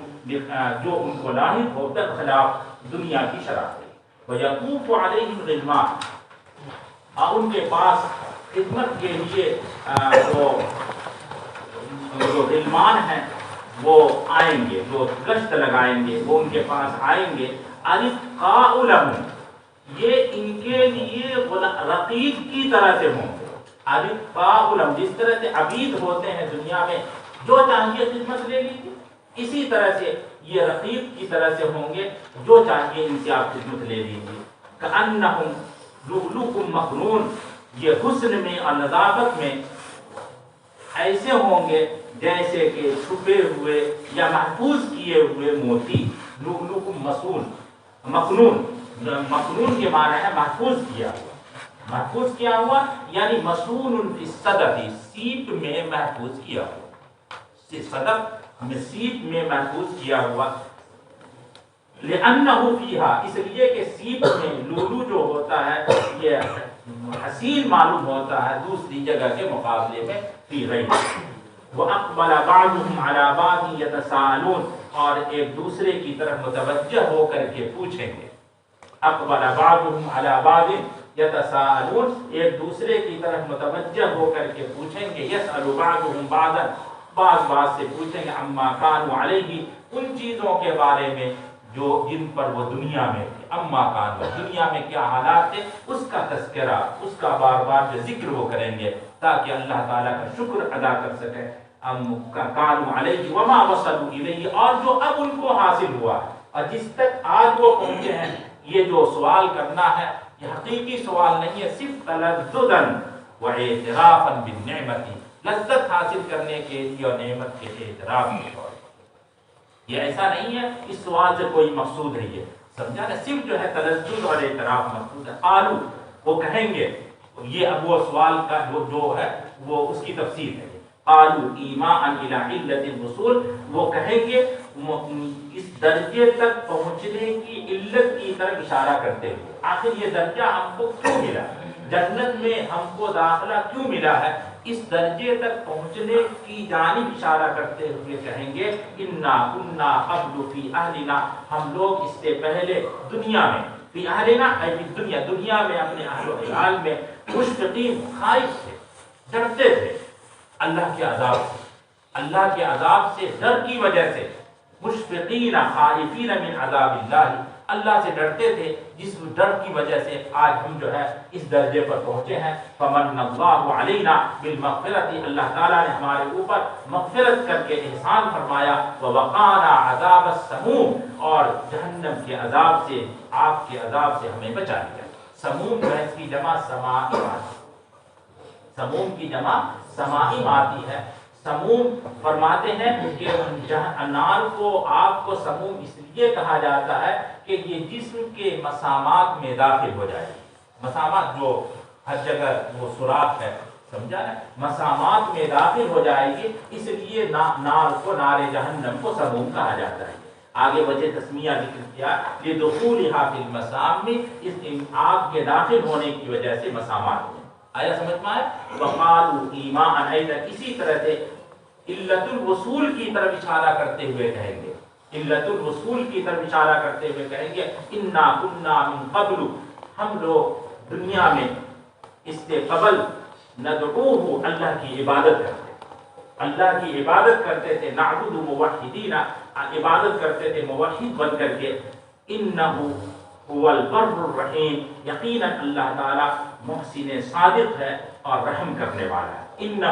جو ان کو لاحق ہو بالخلاف دنیا کی شراب ہے، ویطوف علیہم غلمان، اور ان کے پاس خدمت کے لیے جو غلمان ہیں وہ آئیں گے، جو گشت لگائیں گے وہ ان کے پاس آئیں گے، ارقاء لہم، یہ ان کے لیے رقیب کی طرح سے ہوں گے، ارقاء لہم، جس طرح سے عبید ہوتے ہیں دنیا میں، جو چاہیے خدمت لے لیجیے، اسی طرح سے یہ رقیب کی طرح سے ہوں گے، جو چاہیے ان سے آپ خدمت لے لیجیے، کأنہم لؤلؤ مکنون، یہ حسن میں اور نظافت میں ایسے ہوں گے جیسے کہ چھپے ہوئے یا محفوظ کیے ہوئے موتی، لؤلؤ مسون، مکنون، مکنون کے معنی ہے محفوظ کیا ہوا، محفوظ کیا ہوا یعنی مسون فی الصدف، سیپ میں محفوظ کیا ہوا، صدف میں سیپ میں محفوظ کیا ہوا، لأنہ فیہا، اس لیے کہ سیپ میں لولو جو ہوتا ہے یہ حسین معلوم ہوتا ہے دوسری جگہ کے مقابلے میں، فی غیر، وَأَقْبَلَ بَعْضُهُمْ عَلَى بَعْضٍ يَتَسَاءَلُونَ، اور ایک دوسرے کی طرف متوجہ ہو کر کے پوچھیں گے، اقبل بعضهم على بعض يتساءلون، ایک دوسرے کی طرف متوجہ ہو کر کے پوچھیں گے، يسأل بعضهم بعضا، بعض سے پوچھیں گے، عما كانوا علیہ، ان چیزوں کے بارے میں جو جن پر وہ دنیا میں تھے، اما کانوا، دنیا میں کیا حالات تھے اس کا تذکرہ، اس کا بار بار جو ذکر وہ کریں گے تاکہ اللہ تعالیٰ کا شکر ادا کر سکیں، کانوا علیہ وما وصلوا الیہ، اور جو اب ان کو حاصل ہوا ہے اور جس تک آج وہ پہنچے ہیں، یہ جو سوال کرنا ہے یہ حقیقی سوال نہیں ہے، صرف تلذذا واعترافا بالنعمت، لذت حاصل کرنے کے لیے اور نعمت کے اعتراف کے طور پر، یہ ایسا نہیں ہے اس سوال سے کوئی مقصود ہے، یہ سمجھا نا، صرف جو ہے تلذذ اور اعتراف مقصود ہے، قالو، وہ کہیں گے، یہ اب وہ سوال کا جو ہے وہ اس کی تفسیر ہے، قالوا ایماء الی علت الوصول، وہ کہیں گے اس درجے تک پہنچنے کی علت کی طرف اشارہ کرتے ہوئے، آخر یہ درجہ ہم کو کیوں ملا، جنت میں ہم کو داخلہ کیوں ملا ہے، اس درجے تک پہنچنے کی جانب اشارہ کرتے ہوئے کہیں گے انا کنا قبل فی اہلنا، ہم لوگ اس سے پہلے دنیا میں، فی اہلنا اے فی دنیا، دنیا میں اپنے اہل و عیال میں مشفقین، خائف تھے، ڈرتے تھے اللہ کے عذاب سے، اللہ کے عذاب سے ڈر کی وجہ سے، مشفقین خائفین من عذاب اللہ، اللہ سے ڈرتے تھے، جس ڈر کی وجہ سے آج ہم جو ہے اس درجے پر پہنچے ہیں۔ فمن اللہ علینا بالمغفرۃ، اللہ تعالیٰ نے ہمارے اوپر مغفرت کر کے احسان فرمایا، ووقانا عذاب السموم، اور جہنم کے عذاب سے، آگ کے عذاب سے ہمیں بچا لیا۔ سموم جو ہے اس کی جمع سمائی، سموم کی جمع سمائی آتی ہے۔ سموم فرماتے ہیں کہ انار کو، آگ کو سموم اس لیے کہا جاتا ہے کہ یہ جسم کے مسامات میں داخل ہو جائے گی، مسامات جو ہر جگہ وہ سوراخ ہے، سمجھا نا، مسامات میں داخل ہو جائے گی، اس لیے نار کو، نار جہنم کو سموم کہا جاتا ہے۔ آگے وجہ تسمیہ ذکر کیا، یہ دخولھا فی المسام میں، اس آگ کے داخل ہونے کی وجہ سے مسامات میں، آیا سمجھ میں آیا؟ وقالوا ایماء ایضا، اسی طرح سے علت الوصول کی طرف اشارہ کرتے ہوئے کہیں گے، علت الوصول کی طرف اشارہ کرتے ہوئے کہیں گے انا کنا من قبل، ہم لوگ دنیا میں اس سے قبل ندعوہ، اللہ کی عبادت کرتے تھے، اللہ کی عبادت کرتے تھے، نعبد موحدین، عبادت کرتے تھے موحد بن کر کے، انہ هو البر الرحیم، یقیناً اللہ تعالی محسن صادق ہے اور رحم کرنے والا ہے۔ انہ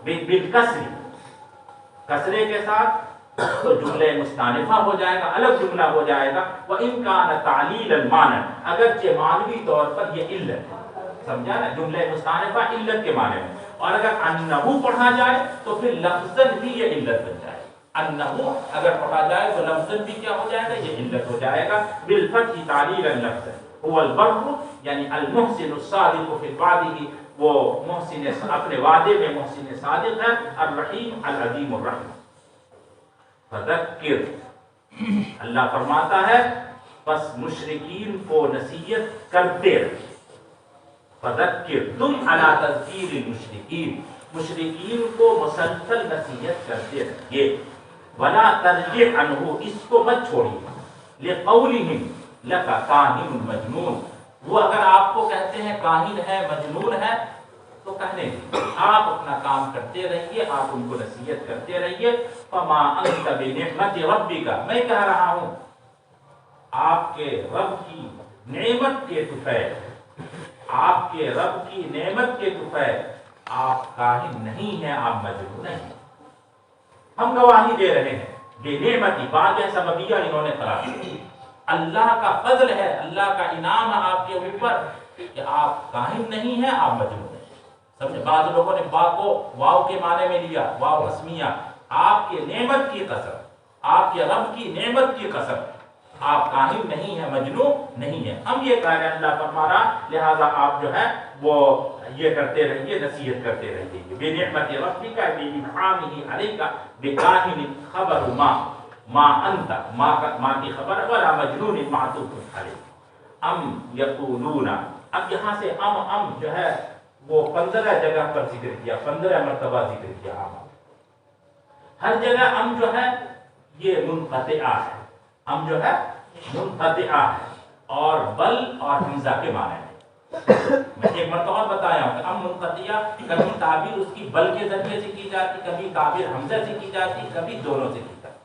بالکسر، کسرے کے ساتھ تو جملہ مستانفہ ہو جائے گا، الگ جملہ ہو جائے گا، وَإِن كَانَ تَعْلِيلًا مَانًا، اگرچہ معنوی طور پر یہ علت ہے، سمجھا نا، جملہ مستانفہ علت کے معنی میں، اور اگر انہو پڑھا جائے تو پھر لفظاً بھی یہ علت بن جائے گا، انہو اگر پڑھا جائے تو لفظاً بھی کیا ہو جائے گا، یہ علت ہو جائے گا، بالفتح تعلیلا لفظاً، هو البر یعنی المحسن الصادق فی وعدہ، وہ محسن اپنے وعدے میں محسن صادق ہے، الرحیم العظیم الرحم۔ فذکر، اللہ فرماتا ہے پس مشرکین کو نصیحت کرتے رہے، فذکر، تم علی تذکیر المشرکین، مشرکین کو مسلسل نصیحت کرتے رہیے، ولا ترجع عنہ، اس کو مت چھوڑیے، لقولہم لک کاہن مجنون، وہ اگر آپ کو کہتے ہیں کاہن ہے، مجنون ہے، تو کہنے دیں، آپ اپنا کام کرتے رہیے، آپ ان کو نصیحت کرتے رہیے۔ فما انت بنعمت ربک، میں کہہ رہا ہوں آپ کے رب کی نعمت کے طفیل، آپ کے رب کی نعمت کے طفیل، آپ کاہن نہیں ہیں، آپ مجنون نہیں، ہم گواہی دے رہے ہیں، بے نعمتی، بات ہے سببیہ انہوں نے قرار دی، اللہ کا فضل ہے، اللہ کا انعام ہے آپ کے اوپر کہ آپ کاہن نہیں ہیں، آپ مجنون ہیں، سمجھے؟ بعض لوگوں نے با کو واو کے معنی میں لیا، واو اسمیہ، آپ کے نعمت کی قسم، آپ کے رب کی نعمت کی قسم، آپ کاہن نہیں ہیں، مجنون نہیں ہیں، ہم یہ کہہ رہے ہیں، اللہ فرما رہا، لہذا آپ جو ہے وہ یہ کرتے رہیے، نصیحت کرتے رہیے، بے نعمت ربک بانعامہ علیک بکاہن خبر ما انت، ما کی خبر، ولا مجنون معطوف علیہ، ام یقولون، اب یہاں سے ام جو ہے وہ 15 جگہ پر ذکر کیا، 15 مرتبہ ذکر کیا، ہر جگہ ام جو ہے یہ منقطعہ ہے، ام جو ہے منقطعہ ہے، اور بل اور حمزہ کے معنی میں، میں ایک مرتبہ بتایا ہوں کہ ام منقطعہ، کبھی تعبیر اس کی بل کے ذریعے سے کی جاتی، کبھی تعبیر حمزہ سے کی جاتی، کبھی دونوں سے کی جاتی،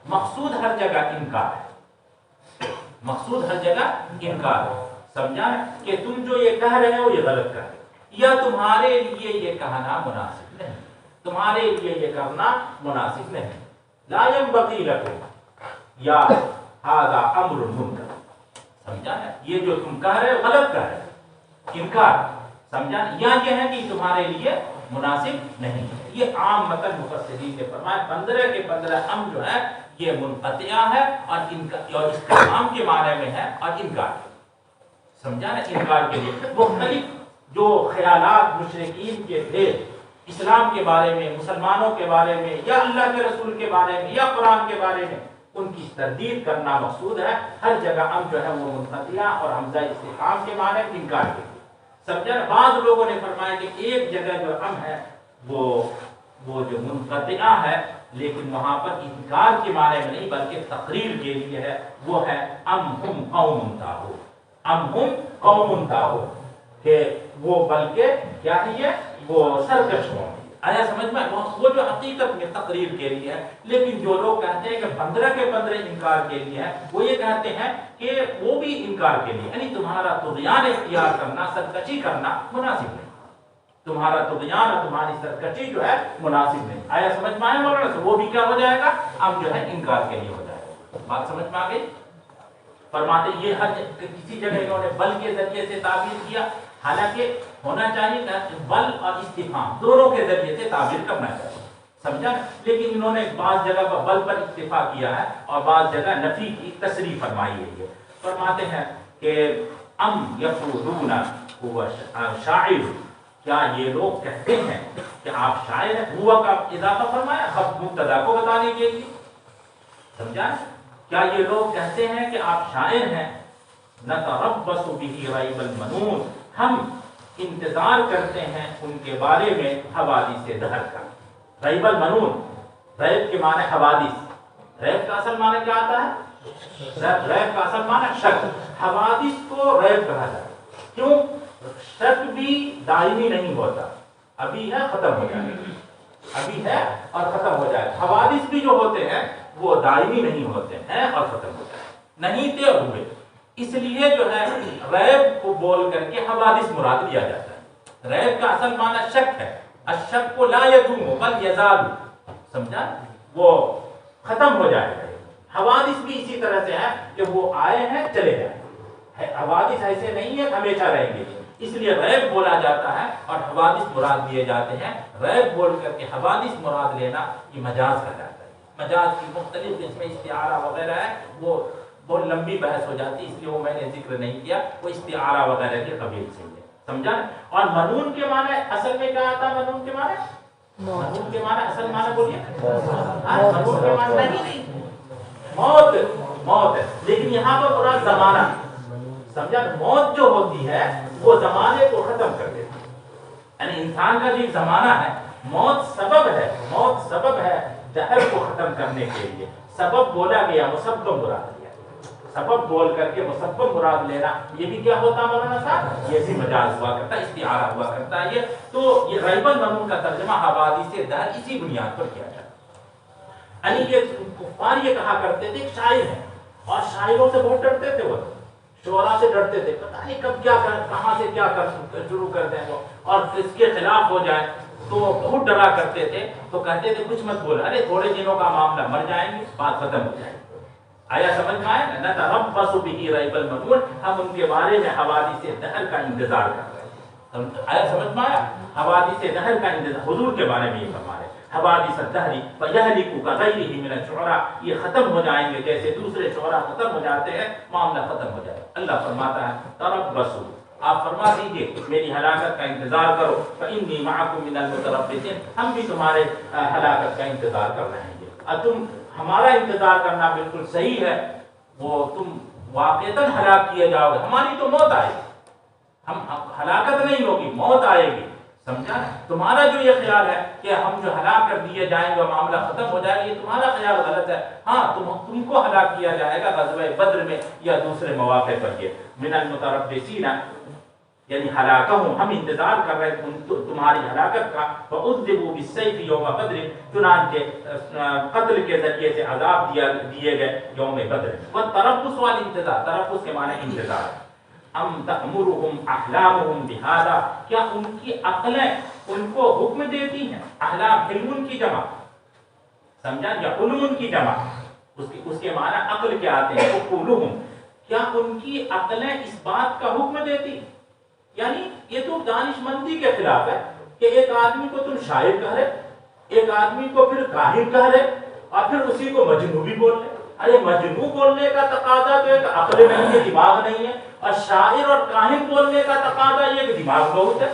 مقصود ہر جگہ انکار ہے، مقصود ہر جگہ انکار ہے، سمجھا کہ تم جو یہ کہہ رہے ہو یہ غلط کر رہے، یا تمہارے لیے یہ کہنا مناسب نہیں، تمہارے لیے یہ کرنا مناسب نہیں، لا ينبغي لكم یا هذا امر منکر، سمجھا نا، یہ جو تم کہہ رہے ہو غلط کہہ رہے ہو، انکار، سمجھا، یا یہ ہے کہ تمہارے لیے مناسب نہیں ہے، یہ عام مطلب مفسرین نے فرمایا 15 کے 15 ام جو ہے یہ منقطعہ ہے، اور استفہام کے معنی میں ہے، اور انکار، سمجھا نا، انکار کے لیے مختلف جو خیالات مشرکین کے تھے، اسلام کے بارے میں، مسلمانوں کے بارے میں، یا اللہ کے رسول کے بارے میں، یا قرآن کے بارے میں ان کی تردید کرنا مقصود ہے۔ ہر جگہ ہم جو ہے وہ منقطعہ اور حمزہ استفہام کے معنی انکار کے لیے سمجھا۔ بعض لوگوں نے فرمایا کہ ایک جگہ جو ہم ہے وہ جو منقطعہ ہے لیکن وہاں پر انکار کے معنی میں نہیں بلکہ تقریر کے لیے ہے، وہ ہے ام ہم قوم تاہو، ام ہم قوم تاہو، کہ وہ بلکہ کیا ہے یہ وہ سرکش قوم۔ آیا سمجھ میں؟ وہ جو حقیقت میں تقریر کے لیے ہے، لیکن جو لوگ کہتے ہیں کہ 15 کے 15 انکار کے لیے ہے، وہ یہ کہتے ہیں کہ وہ بھی انکار کے لیے، یعنی تمہارا طغیان اختیار کرنا، سرکشی کرنا مناسب نہیں، تمہارا طغیان اور تمہاری سرکشی جو ہے مناسب نہیں۔ آیا سمجھ میں آیا مولانا؟ سے وہ بھی کیا ہو جائے گا؟ اب جو ہے انکار کے لیے ہو جائے گا۔ بات سمجھ میں آ گئی؟ فرماتے یہ ہر کسی جگہ انہوں نے بل کے ذریعے سے تعبیر کیا، حالانکہ ہونا چاہیے کہ بل اور استفہام دونوں کے ذریعے سے تعبیر کرنا چاہیے، سمجھا؟ لیکن انہوں نے بعض جگہ پر بل پر اکتفا کیا ہے اور بعض جگہ نفی کی تصریح فرمائی ہے۔ فرماتے ہیں کہ ام یقولون هو شاعر، کیا یہ لوگ کہتے ہیں کہ آپ شاعر ہیں؟ ہوا کا اضافہ فرمایا خبر مبتدا کو بتانے کے لیے، سمجھا؟ کیا یہ لوگ کہتے ہیں کہ آپ شاعر ہیں؟ نتربص به ریب المنون، ہم انتظار کرتے ہیں ان کے بارے میں حوادث دہر کا۔ ریب المنون، ریب کے معنی حوادث، ریب کا اصل معنی کیا آتا ہے؟ ریب کا اصل معنی شک، حوادث کو ریب کہا جاتا ہے۔ کیوں؟ شک بھی دائمی نہیں ہوتا، ابھی ہے ختم ہو جائے گا، ابھی ہے اور ختم ہو جائے گا۔ حوادث بھی جو ہوتے ہیں وہ دائمی نہیں ہوتے ہیں اور ختم ہو جائے گا، نہیں تھے اور ہوئے۔ اس لیے جو ہے ریب کو بول کر کے حوادث مراد لیا جاتا ہے۔ ریب کا اصل معنی شک ہے، الشک کو لا یدوم بل یزال، سمجھا؟ وہ ختم ہو جائے گا۔ حوادث بھی اسی طرح سے ہے کہ وہ آئے ہیں چلے جائیں گے، حوادث ایسے نہیں ہے ہمیشہ رہیں گے، اس لیے ریب بولا جاتا ہے اور حوادث مراد دیے جاتے ہیں۔ ریب بول کر کے حوادث مراد لینا یہ مجاز کا جاتا ہے۔ مجاز کی مختلف قسمیں استعارہ وغیرہ ہے، وہ بہت لمبی بحث ہو جاتی ہے، اس لیے وہ میں نے ذکر نہیں کیا، وہ استعارہ وغیرہ کے قبیل سے ہے، سمجھا؟ اور منون کے معنی اصل میں کیا آتا ہے؟ منون کے معنی، منون کے معنی اصل معنی بولیے، منون کے معنی نہیں موت، موت ہے، لیکن یہاں پر پورا زمانہ، سمجھا؟ موت جو ہوتی ہے وہ زمانے کو ختم کر دیتی ہے، یعنی انسان کا جو زمانہ ہے، موت سبب ہے، موت سبب ہے دہر کو ختم کرنے کے لیے۔ سبب بولا گیا، مسبب مراد لیا، سبب بول کر کے مسبب مراد لینا، یہ بھی کیا ہوتا ہے مولانا صاحب؟ یہ بھی مجاز ہوا کرتا ہے، استعارہ ہوا کرتا ہے۔ یہ تو یہ ریب المنون کا ترجمہ حوادث دہر اسی بنیاد پر کیا جاتا ہے۔ یعنی یہ کفار یہ کہا کرتے تھے شاعر ہیں، اور شاعروں سے بہت ڈرتے تھے، وہ شعراء سے ڈرتے تھے، پتہ نہیں کب کیا کر، کہاں سے کیا کر شروع کر دیں وہ، اور اس کے خلاف ہو جائے تو بہت ڈرا کرتے تھے، تو کہتے تھے کچھ مت بولا، ارے تھوڑے دنوں کا معاملہ، مر جائیں گے، بات ختم ہو جائے گی۔ آیا سمجھ میں آیا؟ نتربص به ریب المنون، ہم ان کے بارے میں حوادث دہر کا انتظار کر رہے ہیں۔ آیا سمجھ میں آیا؟ حوادث دہر کا انتظار، حضور کے بارے میں یہ فرما رہے ہیں، حوادث الدہر فیہلک کغیرہ من الشعراء، یہ ختم ہو جائیں گے جیسے دوسرے شعراء ختم ہو جاتے ہیں، معاملہ ختم ہو جائے۔ اللہ فرماتا ہے تربصوا، آپ فرما دیجئے میری ہلاکت کا انتظار کرو، فإنی معکم من المتربصین، ہم بھی تمہارے ہلاکت کا انتظار کر رہے ہیں۔ اور تم ہمارا انتظار کرنا بالکل صحیح ہے، وہ تم واقعتاً ہلاک کیے جاؤ گے، ہماری تو موت آئے گی، ہم ہلاکت نہیں ہوگی، موت آئے گی، سمجھا؟ تمہارا جو یہ خیال ہے کہ ہم جو ہلاک کر دیے جائیں گے معاملہ ختم ہو جائے گا، یہ تمہارا خیال غلط ہے۔ ہاں تم کو ہلاک کیا جائے گا غزوہ بدر میں یا دوسرے مواقع پر۔ یہ من المتربصین یعنی ہلاکہم، ہم انتظار کر رہے ہیں تمہاری ہلاکت کا۔ فعذبوا بالسیف یوم بدر، چنانچہ قتل کے ذریعے سے عذاب دیے گئے یوم بدر۔ والتربص والانتظار، تربص کے معنی انتظار۔ ام تأمرهم احلامهم بهذا، کیا ان کی عقلیں ان کو حکم دیتی ہیں؟ احلام حلم کی جمع، سمجھا؟ یا علم کی جمع، اس کے معنی عقل کے آتے ہیں، عقولهم، کیا ان کی عقلیں اس بات کا حکم دیتی؟ یعنی یہ تو دانش مندی کے خلاف ہے کہ ایک آدمی کو تم شاعر کہہ رہے، ایک آدمی کو پھر کاہن کہہ رہے، اور پھر اسی کو مجنون بھی بول رہے۔ ارے مجنون بولنے کا تقاضا تو ایک عقل نہیں ہے، دماغ نہیں ہے، اور شاعر اور کاہن بولنے کا تقاضا یہ کہ دماغ بہت ہے،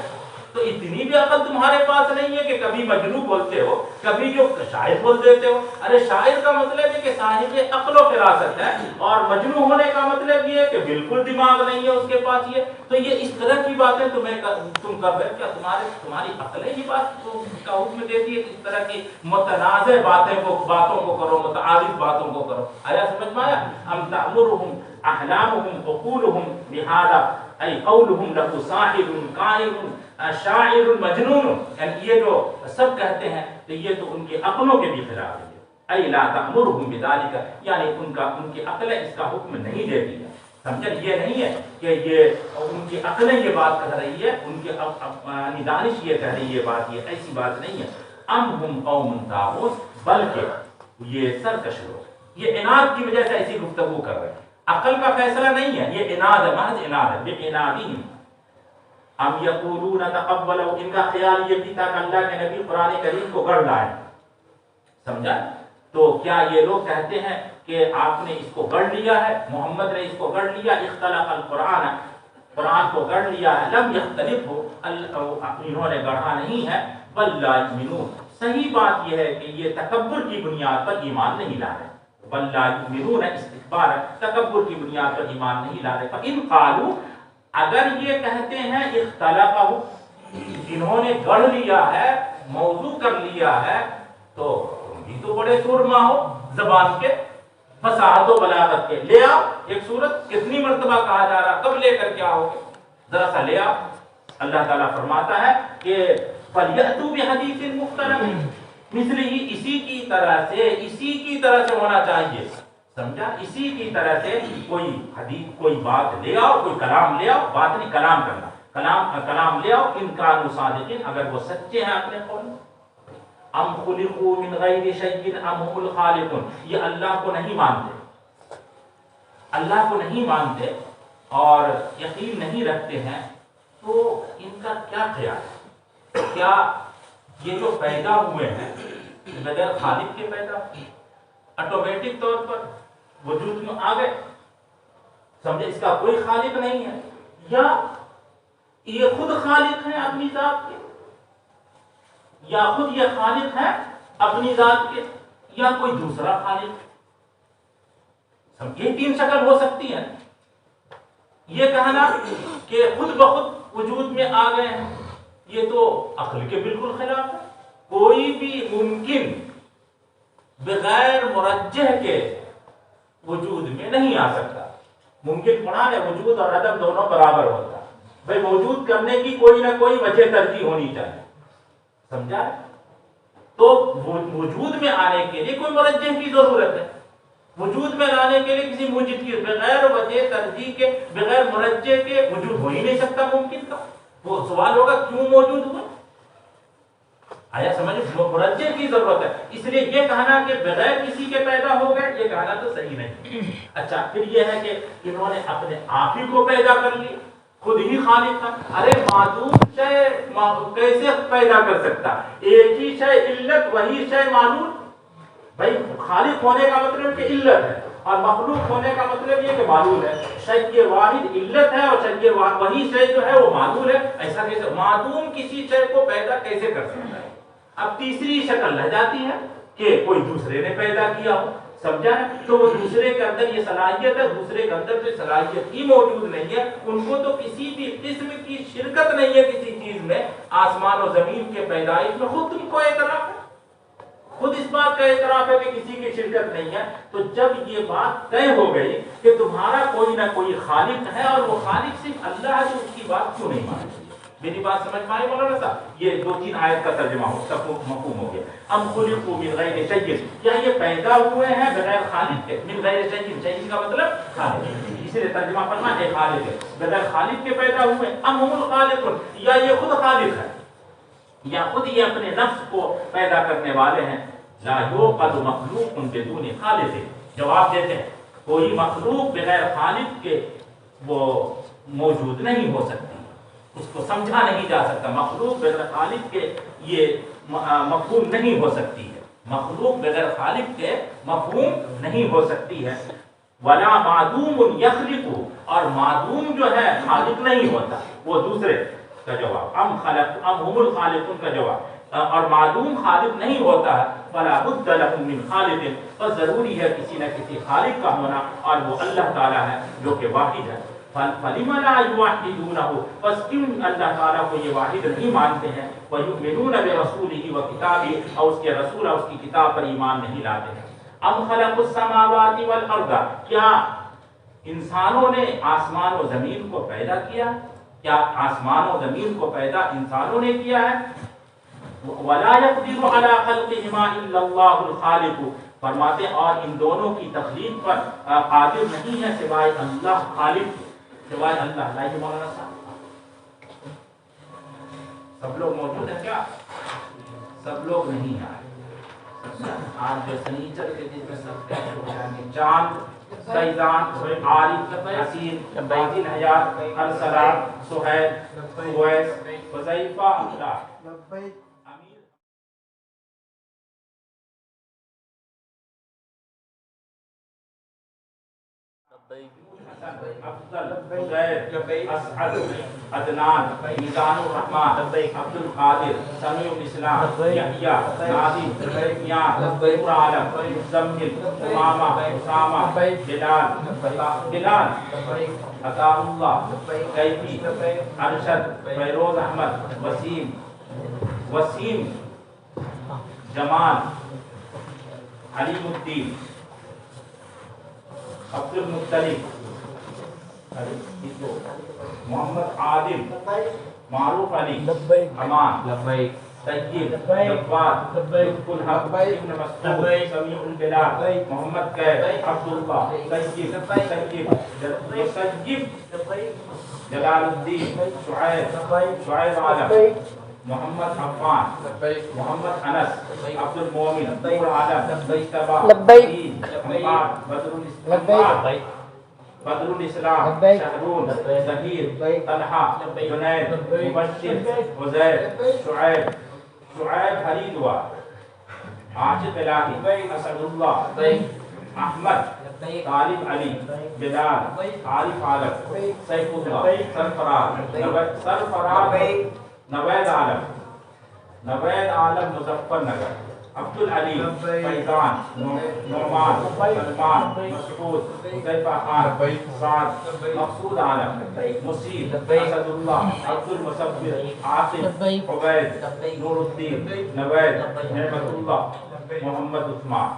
تو اتنی بھی عقل تمہارے پاس نہیں ہے کہ کبھی مجنون بولتے ہو، کبھی جو شاعر بول دیتے ہو؟ ارے شاعر کا مطلب ہے کہ صاحب عقل و فراست ہے، اور مجنون ہونے کا مطلب یہ ہے کہ بالکل دماغ نہیں ہے اس کے پاس۔ یہ تو یہ اس طرح کی باتیں تم کر رہے، کیا تمہاری عقلیں یہ بات کا حکم دیتی ہے کہ اس طرح کی متنازع باتوں کو کرو، متعارض باتوں کو کرو؟ آیا سمجھ میں آیا؟ ام تأمرهم احلامهم عقولهم بهذا ای قولهم له ساحر کاہن شاعر مجنون، یعنی یہ جو سب کہتے ہیں تو یہ تو ان کے عقلوں کے بھی خلاف ہے۔ ای لا تأمرهم بذلك، یعنی ان کی عقلیں اس کا حکم نہیں دیتی ہے۔ سمجھا؟ یہ نہیں ہے کہ یہ ان کی عقلیں یہ بات کہہ رہی ہے، ان کی دانش یہ کہہ رہی ہے بات، یہ ایسی بات نہیں ہے۔ ام ہم قوم طاغون، بلکہ یہ سرکش لوگ یہ عناد کی وجہ سے ایسی گفتگو کر رہے ہیں، عقل کا فیصلہ نہیں ہے، یہ عناد ہے، محض عناد ہے، بِعِنَادِهِمْ ام یقولون تقبلوا، ان کا خیال یہ بھی تھا کہ اللہ کے نبی قرآن کریم کو گڑھ لائیں۔ سمجھا؟ تو کیا یہ لوگ کہتے ہیں کہ آپ نے اس کو گڑھ لیا ہے، محمد نے اس کو گڑھ لیا، اختلق القرآن، قرآن کو گڑھ لیا ہے، لم یختلف ہو، انہوں نے گڑھا نہیں ہے، بل لا یؤمنون، صحیح بات یہ ہے کہ یہ تکبر کی بنیاد پر ایمان نہیں لا رہے، بل لا یؤمنون استکبار، تکبر کی بنیاد پر ایمان نہیں لا رہے۔ فإن قالوا، اگر یہ کہتے ہیں اختلقہ، انہوں نے گڑھ لیا ہے، موضوع کر لیا ہے، تو بھی تو بڑے سورما ہو زبان کے، فصاحت و بلاغت کے، لے آؤ ایک صورت، کتنی مرتبہ کہا جا رہا، کب لے کر کے آؤ گے، ذرا سا لے آؤ۔ اللہ تعالیٰ فرماتا ہے کہ فَلْيَأْتُوا بِحَدِيثٍ مُخْتَلِفٍ، مثلہ، اسی کی طرح سے ہونا چاہیے، سمجھا؟ اسی کی طرح سے کوئی حدیث، کوئی بات لے آؤ، کوئی کلام لے آؤ، بات نہیں کلام کرنا، کلام لے آؤ، ان کانوا صادقین، اگر وہ سچے ہیں اپنے قول میں۔ ام خلقوا من غیر شیء ام هم الخالقون، یہ اللہ کو نہیں مانتے، اللہ کو نہیں مانتے اور یقین نہیں رکھتے ہیں، تو ان کا کیا خیال ہے؟ کیا یہ جو پیدا ہوئے ہیں بغیر خالق کے پیدا، آٹومیٹک طور پر وجود میں آ گئے، سمجھے؟ اس کا کوئی خالق نہیں ہے، یا یہ خود خالق ہیں اپنی ذات کے، یا خود یہ خالق ہے اپنی ذات کے، یا کوئی دوسرا خالق؟ یہ تین شکل ہو سکتی ہے۔ یہ کہنا کہ خود بخود وجود میں آ گئے ہیں، یہ تو عقل کے بالکل خلاف ہے۔ کوئی بھی ممکن بغیر مرجح کے وجود میں نہیں آ سکتا۔ ممکن پڑھا ہے وجود اور عدم دونوں برابر ہوتا ہے، بھائی موجود کرنے کی کوئی نہ کوئی وجہ ترجیح ہونی چاہیے، سمجھا؟ تو وجود میں آنے کے لیے کوئی مرجح کی ضرورت ہے، وجود میں لانے کے لیے کسی موجد کی، بغیر وجہ ترجیح کے، بغیر مرجح کے وجود ہو ہی نہیں سکتا ممکن کا۔ وہ سوال ہوگا کیوں موجود ہوا؟ آیا سمجھ؟ مرجح کی ضرورت ہے، اس لیے یہ کہنا کہ بغیر کسی کے پیدا ہو گئے، یہ کہنا تو صحیح نہیں۔ اچھا، پھر یہ ہے کہ انہوں نے اپنے آپ ہی کو پیدا کر لیا، خود ہی خالق تھا۔ ارے معدوم شے کیسے پیدا کر سکتا؟ ایک ہی شے علت، وہی شے معلول۔ بھائی خالق ہونے کا مطلب کہ علت ہے، اور مخلوق ہونے کا مطلب یہ کہ معلول ہے۔ شے واحد علت ہے اور شے وہی شے جو ہے وہ معلول ہے، ایسا کیسے؟ معدوم کسی شے کو پیدا کیسے کر سکتا ہے؟ اب تیسری شکل رہ جاتی ہے کہ کوئی دوسرے نے پیدا کیا ہو، سمجھا ہے؟ تو وہ دوسرے کے اندر یہ صلاحیت ہے، دوسرے کے اندر جو صلاحیت ہی موجود نہیں ہے، ان کو تو کسی بھی قسم کی شرکت نہیں ہے کسی چیز میں، آسمان و زمین کے پیدائش میں خود تم کو اعتراف ہے، خود اس بات کا اعتراف ہے کہ کسی کی شرکت نہیں ہے۔ تو جب یہ بات طے ہو گئی کہ تمہارا کوئی نہ کوئی خالق ہے اور وہ خالق صرف اللہ ہے، تو اس کی بات کیوں نہیں مانتے؟ میری بات سمجھ میں آئی مولانا صاحب؟ یہ 2-3 آیت کا ترجمہ ہو سب مفہوم ہو گیا۔ ام خلقوا من غیر شیء، کیا یہ پیدا ہوئے ہیں بغیر خالق کے؟ من غیر شیء، شیء کا مطلب خالق، اس لیے ترجمہ فرما ہے خالق ہے، بغیر خالق کے پیدا ہوئے۔ ام هم الخالقون، یا یہ خود خالق ہے، یا خود یہ اپنے نفس کو پیدا کرنے والے ہیں۔ لا یوقد مخلوق بدون خالق، جواب دیتے ہیں کوئی مخلوق بغیر خالق کے وہ موجود نہیں ہو سکتی، اس کو سمجھا نہیں جا سکتا۔ مخلوق بغیر خالق کے یہ مفہوم نہیں ہو سکتی ہے، مخلوق بغیر خالق کے مفہوم نہیں ہو سکتی ہے۔ ولا معدوم یخلق، اور معدوم جو ہے خالق نہیں ہوتا، وہ دوسرے کا جواب، ام هم الخالقون کا جواب، اور معلوم خالق نہیں ہوتا ہے، فلا بد لهم من خالق، بس ضروری ہے کسی نہ کسی خالق کا ہونا، اور وہ اللہ تعالیٰ ہے جو کہ واحد ہے۔ فَلِمَ لَا يُوَحِّدُونَهُ، پس کیوں اللہ تعالیٰ کو یہ واحد نہیں مانتے ہیں، وَيُؤْمِنُونَ بِرَسُولِهِ وَكِتَابِهِ، اور اس کے رسول اور اس کی کتاب پر ایمان نہیں لاتے ہیں۔ ام خلقوا السماوات والارض، کیا انسانوں نے آسمان و زمین کو پیدا کیا؟ کیا آسمان و زمین کو پیدا انسانوں نے کیا ہے؟ وَلَا يَقْدِرُ عَلَىٰ خَلْقِهِمَا إِلَّا اللَّهُ الْخَالِقُ، فرماتے اور ان دونوں کی تخلیق پر قادر نہیں ہے سوائے اللہ خالق، سوائے اللہ۔ لائیے مولانا صاحب، سب لوگ موجود ہیں کیا؟ سب لوگ نہیں آئے، آج جو سنیچر کے دن میں سب کیا ہو جائیں گے، چاند، سیدان، عارف، حسین، عادل، حیات، ارسلان، سہیل، اویس، حذیفہ، امیر، افضل، حذیر، اسعد، عدنان، میزان الرحمان، عبد القادر، سمیع الاسلام، یحییٰ، ناظم، سفیان، نور عالم، مزمل، امامہ، اسامہ، بلال، عطا اللہ، کیفی، ارشد، فیروز احمد، وسیم، جمال، علیم الدین، عبد المطلب، محمد عادل، معروف علی، امان، طیب، جواد، لطف الحق، ابن مسعود، سمیع البلاد، محمد قید، عبداللہ، طیب، جلال الدین، شعیب عالم، محمد عفان، محمد انس، عبد المومن، نور عالم، مجتبی، حماد، بدر الاسلام، شہرون، ظہیر، طلحہ، جنید، مبشر، عزیر، شعیب حریدوا، عاشق الہی، اسد اللہ، احمد، طالب علی، بلال، عارف عالم، سیف اللہ، سرفراز، نوید عالم، مظفر نگر، عبد العلیم، فیضان، نعمان، سلمان، مسعود، حذیفہ خان، سعد، مقصود عالم، مصیب، اسد اللہ، عبد المصبر، عاصف، عبید، نور الدین، نوید، نعمت اللہ، محمد عثمان۔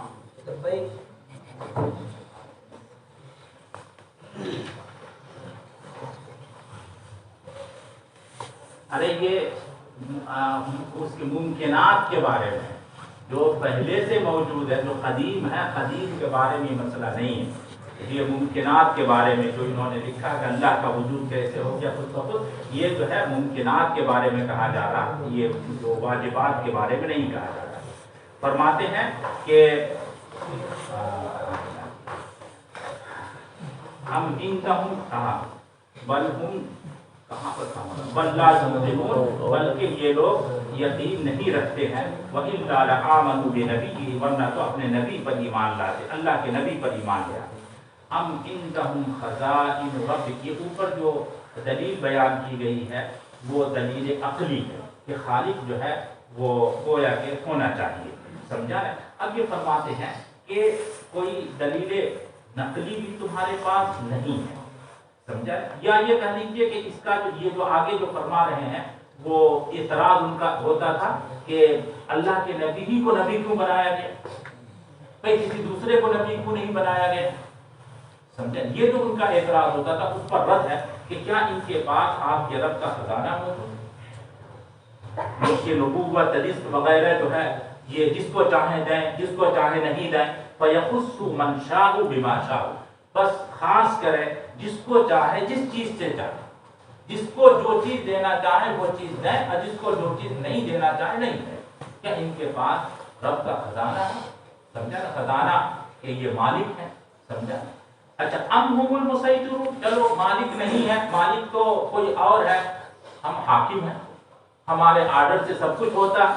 ارے یہ اس کے ممکنات کے بارے میں جو پہلے سے موجود ہے، جو قدیم ہے، قدیم کے بارے میں مسئلہ نہیں ہے، یہ ممکنات کے بارے میں جو انہوں نے لکھا کہ اللہ کا وجود کیسے ہو گیا خود بخود، یہ جو ہے ممکنات کے بارے میں کہا جا رہا، یہ جو واجبات کے بارے میں نہیں کہا جا رہا۔ فرماتے ہیں کہ ہم عندہم کہا بل ہم کہاں پر تھا، بل لا یؤمنون، بلکہ یہ لوگ یقین نہیں رکھتے ہیں، وَإِلَّا لَآمَنُوا بِنَبِيِّهِ، ورنہ تو اپنے نبی پر ایمان لاتے، اللہ کے نبی پر ایمان لیا۔ ام عندہم خزائن ربک، یہ اوپر جو دلیل بیان کی گئی ہے وہ دلیل عقلی ہے کہ خالق جو ہے وہ گویا کہ ہونا چاہیے، سمجھا ہے۔ اب یہ فرماتے ہیں کہ کوئی دلیل نقلی بھی تمہارے پاس نہیں ہے، سمجھا، یا یہ کہہ لیجیے کہ اس کا یہ جو آگے جو فرما رہے ہیں وہ اعتراض ان کا ہوتا تھا کہ اللہ کے نبی ہی کو نبی کیوں بنایا گیا، بھائی کسی دوسرے کو نبی کیوں نہیں بنایا گیا، سمجھا، یہ جو ان کا اعتراض ہوتا تھا اس پر رد ہے کہ کیا ان کے پاس آپ کے رب کا خزانہ موجود ہے، اس کی نبوت، رزق وغیرہ جو ہے یہ جس کو چاہیں دیں، جس کو چاہیں نہیں دیں، فَيَخُصُّ مَنْ شَاءُ بِمَا شَاءُ، بس خاص کرے جس کو چاہے، جس چیز سے چاہے، جس کو جو چیز دینا چاہے وہ چیز دیں، اور جس کو جو چیز نہیں دینا چاہے نہیں دیں۔ کیا ان کے پاس رب کا خزانہ ہے، سمجھا نا، خزانہ کہ یہ مالک ہے، سمجھا۔ اچھا، ام هم المسیطرون، چلو مالک نہیں ہے، مالک تو کوئی اور ہے، ہم حاکم ہیں، ہمارے آرڈر سے سب کچھ ہوتا ہے۔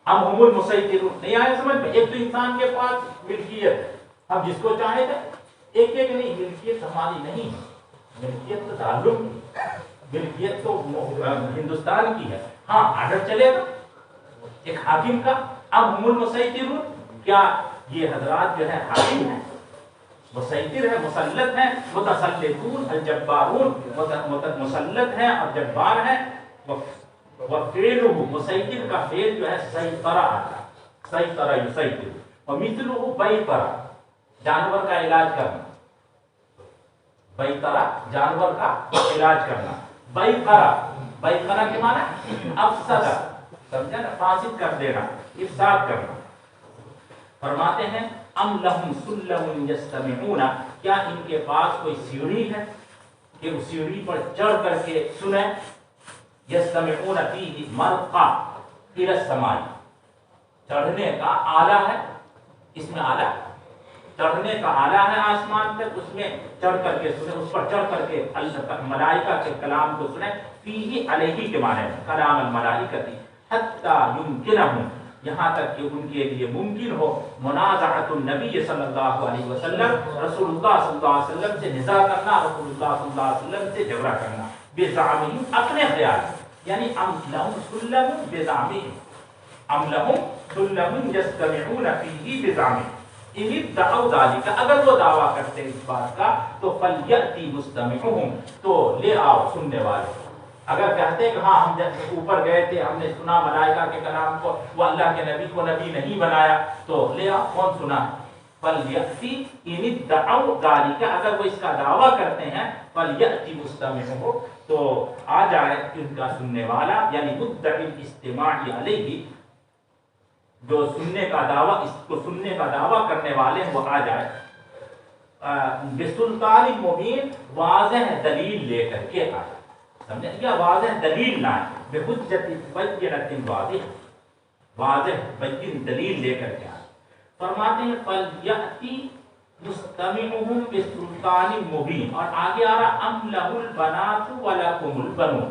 ام هم المسیطرون، نہیں آیا سمجھ میں؟ ایک تو انسان کے پاس ملکیت ہے، ہم جس کو چاہیں تھے، ایک نہیں، ملکیت ہماری نہیں، ملکیت تو تعلق ملکیت تو ہندوستان کی ہے، ہاں آرڈر چلے گا ایک حاکم کا۔ اب ہم المسیطرون، کیا یہ حضرات جو ہے حاکم ہیں، مسیطر ہے، مسلط ہیں، متسلطون الجبارون، مسلط ہیں اور جبار ہیں۔ وفعلہ، مسیطر کا فعل جو ہے سیطرہ آتا ہے، سیطرہ یسیطر، ومثلہ بیطرہ، جانور کا علاج کرنا، بیطرہ جانور کا علاج کرنا، بیطرہ کے معنی افسدہ، سمجھا نا، فاسد کر دینا، افساد کرنا۔ فرماتے ہیں ام لہم سلم یستمعون، کیا ان کے پاس کوئی سیڑھی ہے کہ اس سیڑھی پر چڑھ کر کے سنیں؟ یستمعون فیہ مرقا الی السماء، چڑھنے کا آلہ ہے، اس میں آلہ چڑھنے کا آلہ ہے آسمان تک، اس میں چڑھ کر کے سنیں، اس پر چڑھ کر کے ملائکہ کے کلام کو سنیں۔ فیہ علیہ کے معنی میں کلام الملائکتی، حتی یمکنہم، یہاں تک کہ ان کے لیے ممکن ہو منازعۃ النبی صلی اللہ علیہ وسلم، رسول اللہ صلی اللہ علیہ وسلم سے نزاع کرنا، رسول اللہ صلی اللہ علیہ وسلم سے جھگڑا کرنا، بزعمہم، اپنے خیال، یعنی ام لہم سلم بزعمہم، ام لہم سلم یستمعون فیہ بزعمہم، ان ادعوا ذلک، اگر وہ دعویٰ کرتے اس بات کا تو فلیأتی مستمعہم، تو لے آؤ سننے والے۔ اگر کہتے کہ ہاں ہم جب اوپر گئے تھے ہم نے سنا ملائکہ کے کلام کو، وہ اللہ کے نبی کو نبی نہیں بنایا، تو لے آؤ، کون سنا؟ فلیأتی ان ادعوا ذلک، اگر وہ اس کا دعویٰ کرتے ہیں، فلیأتی مستمعہم، تو آ جائے ان کا سننے والا، یعنی مدعی الاستماع علیہ، جو سننے کا دعویٰ، اس کو سننے کا دعویٰ کرنے والے ہیں، وہ آ جائے بسلطان مبین، واضح دلیل لے کر کے آ جائے، سمجھے کیا؟ واضح دلیل لائیں، بحجت بینۃ واضح، واضح بین دلیل لے کر کے آئے۔ فرماتے ہیں فلیأتی مستمعہم بسلطان مبین، اور آگے آ رہا ام لہ البنات ولکم البنون،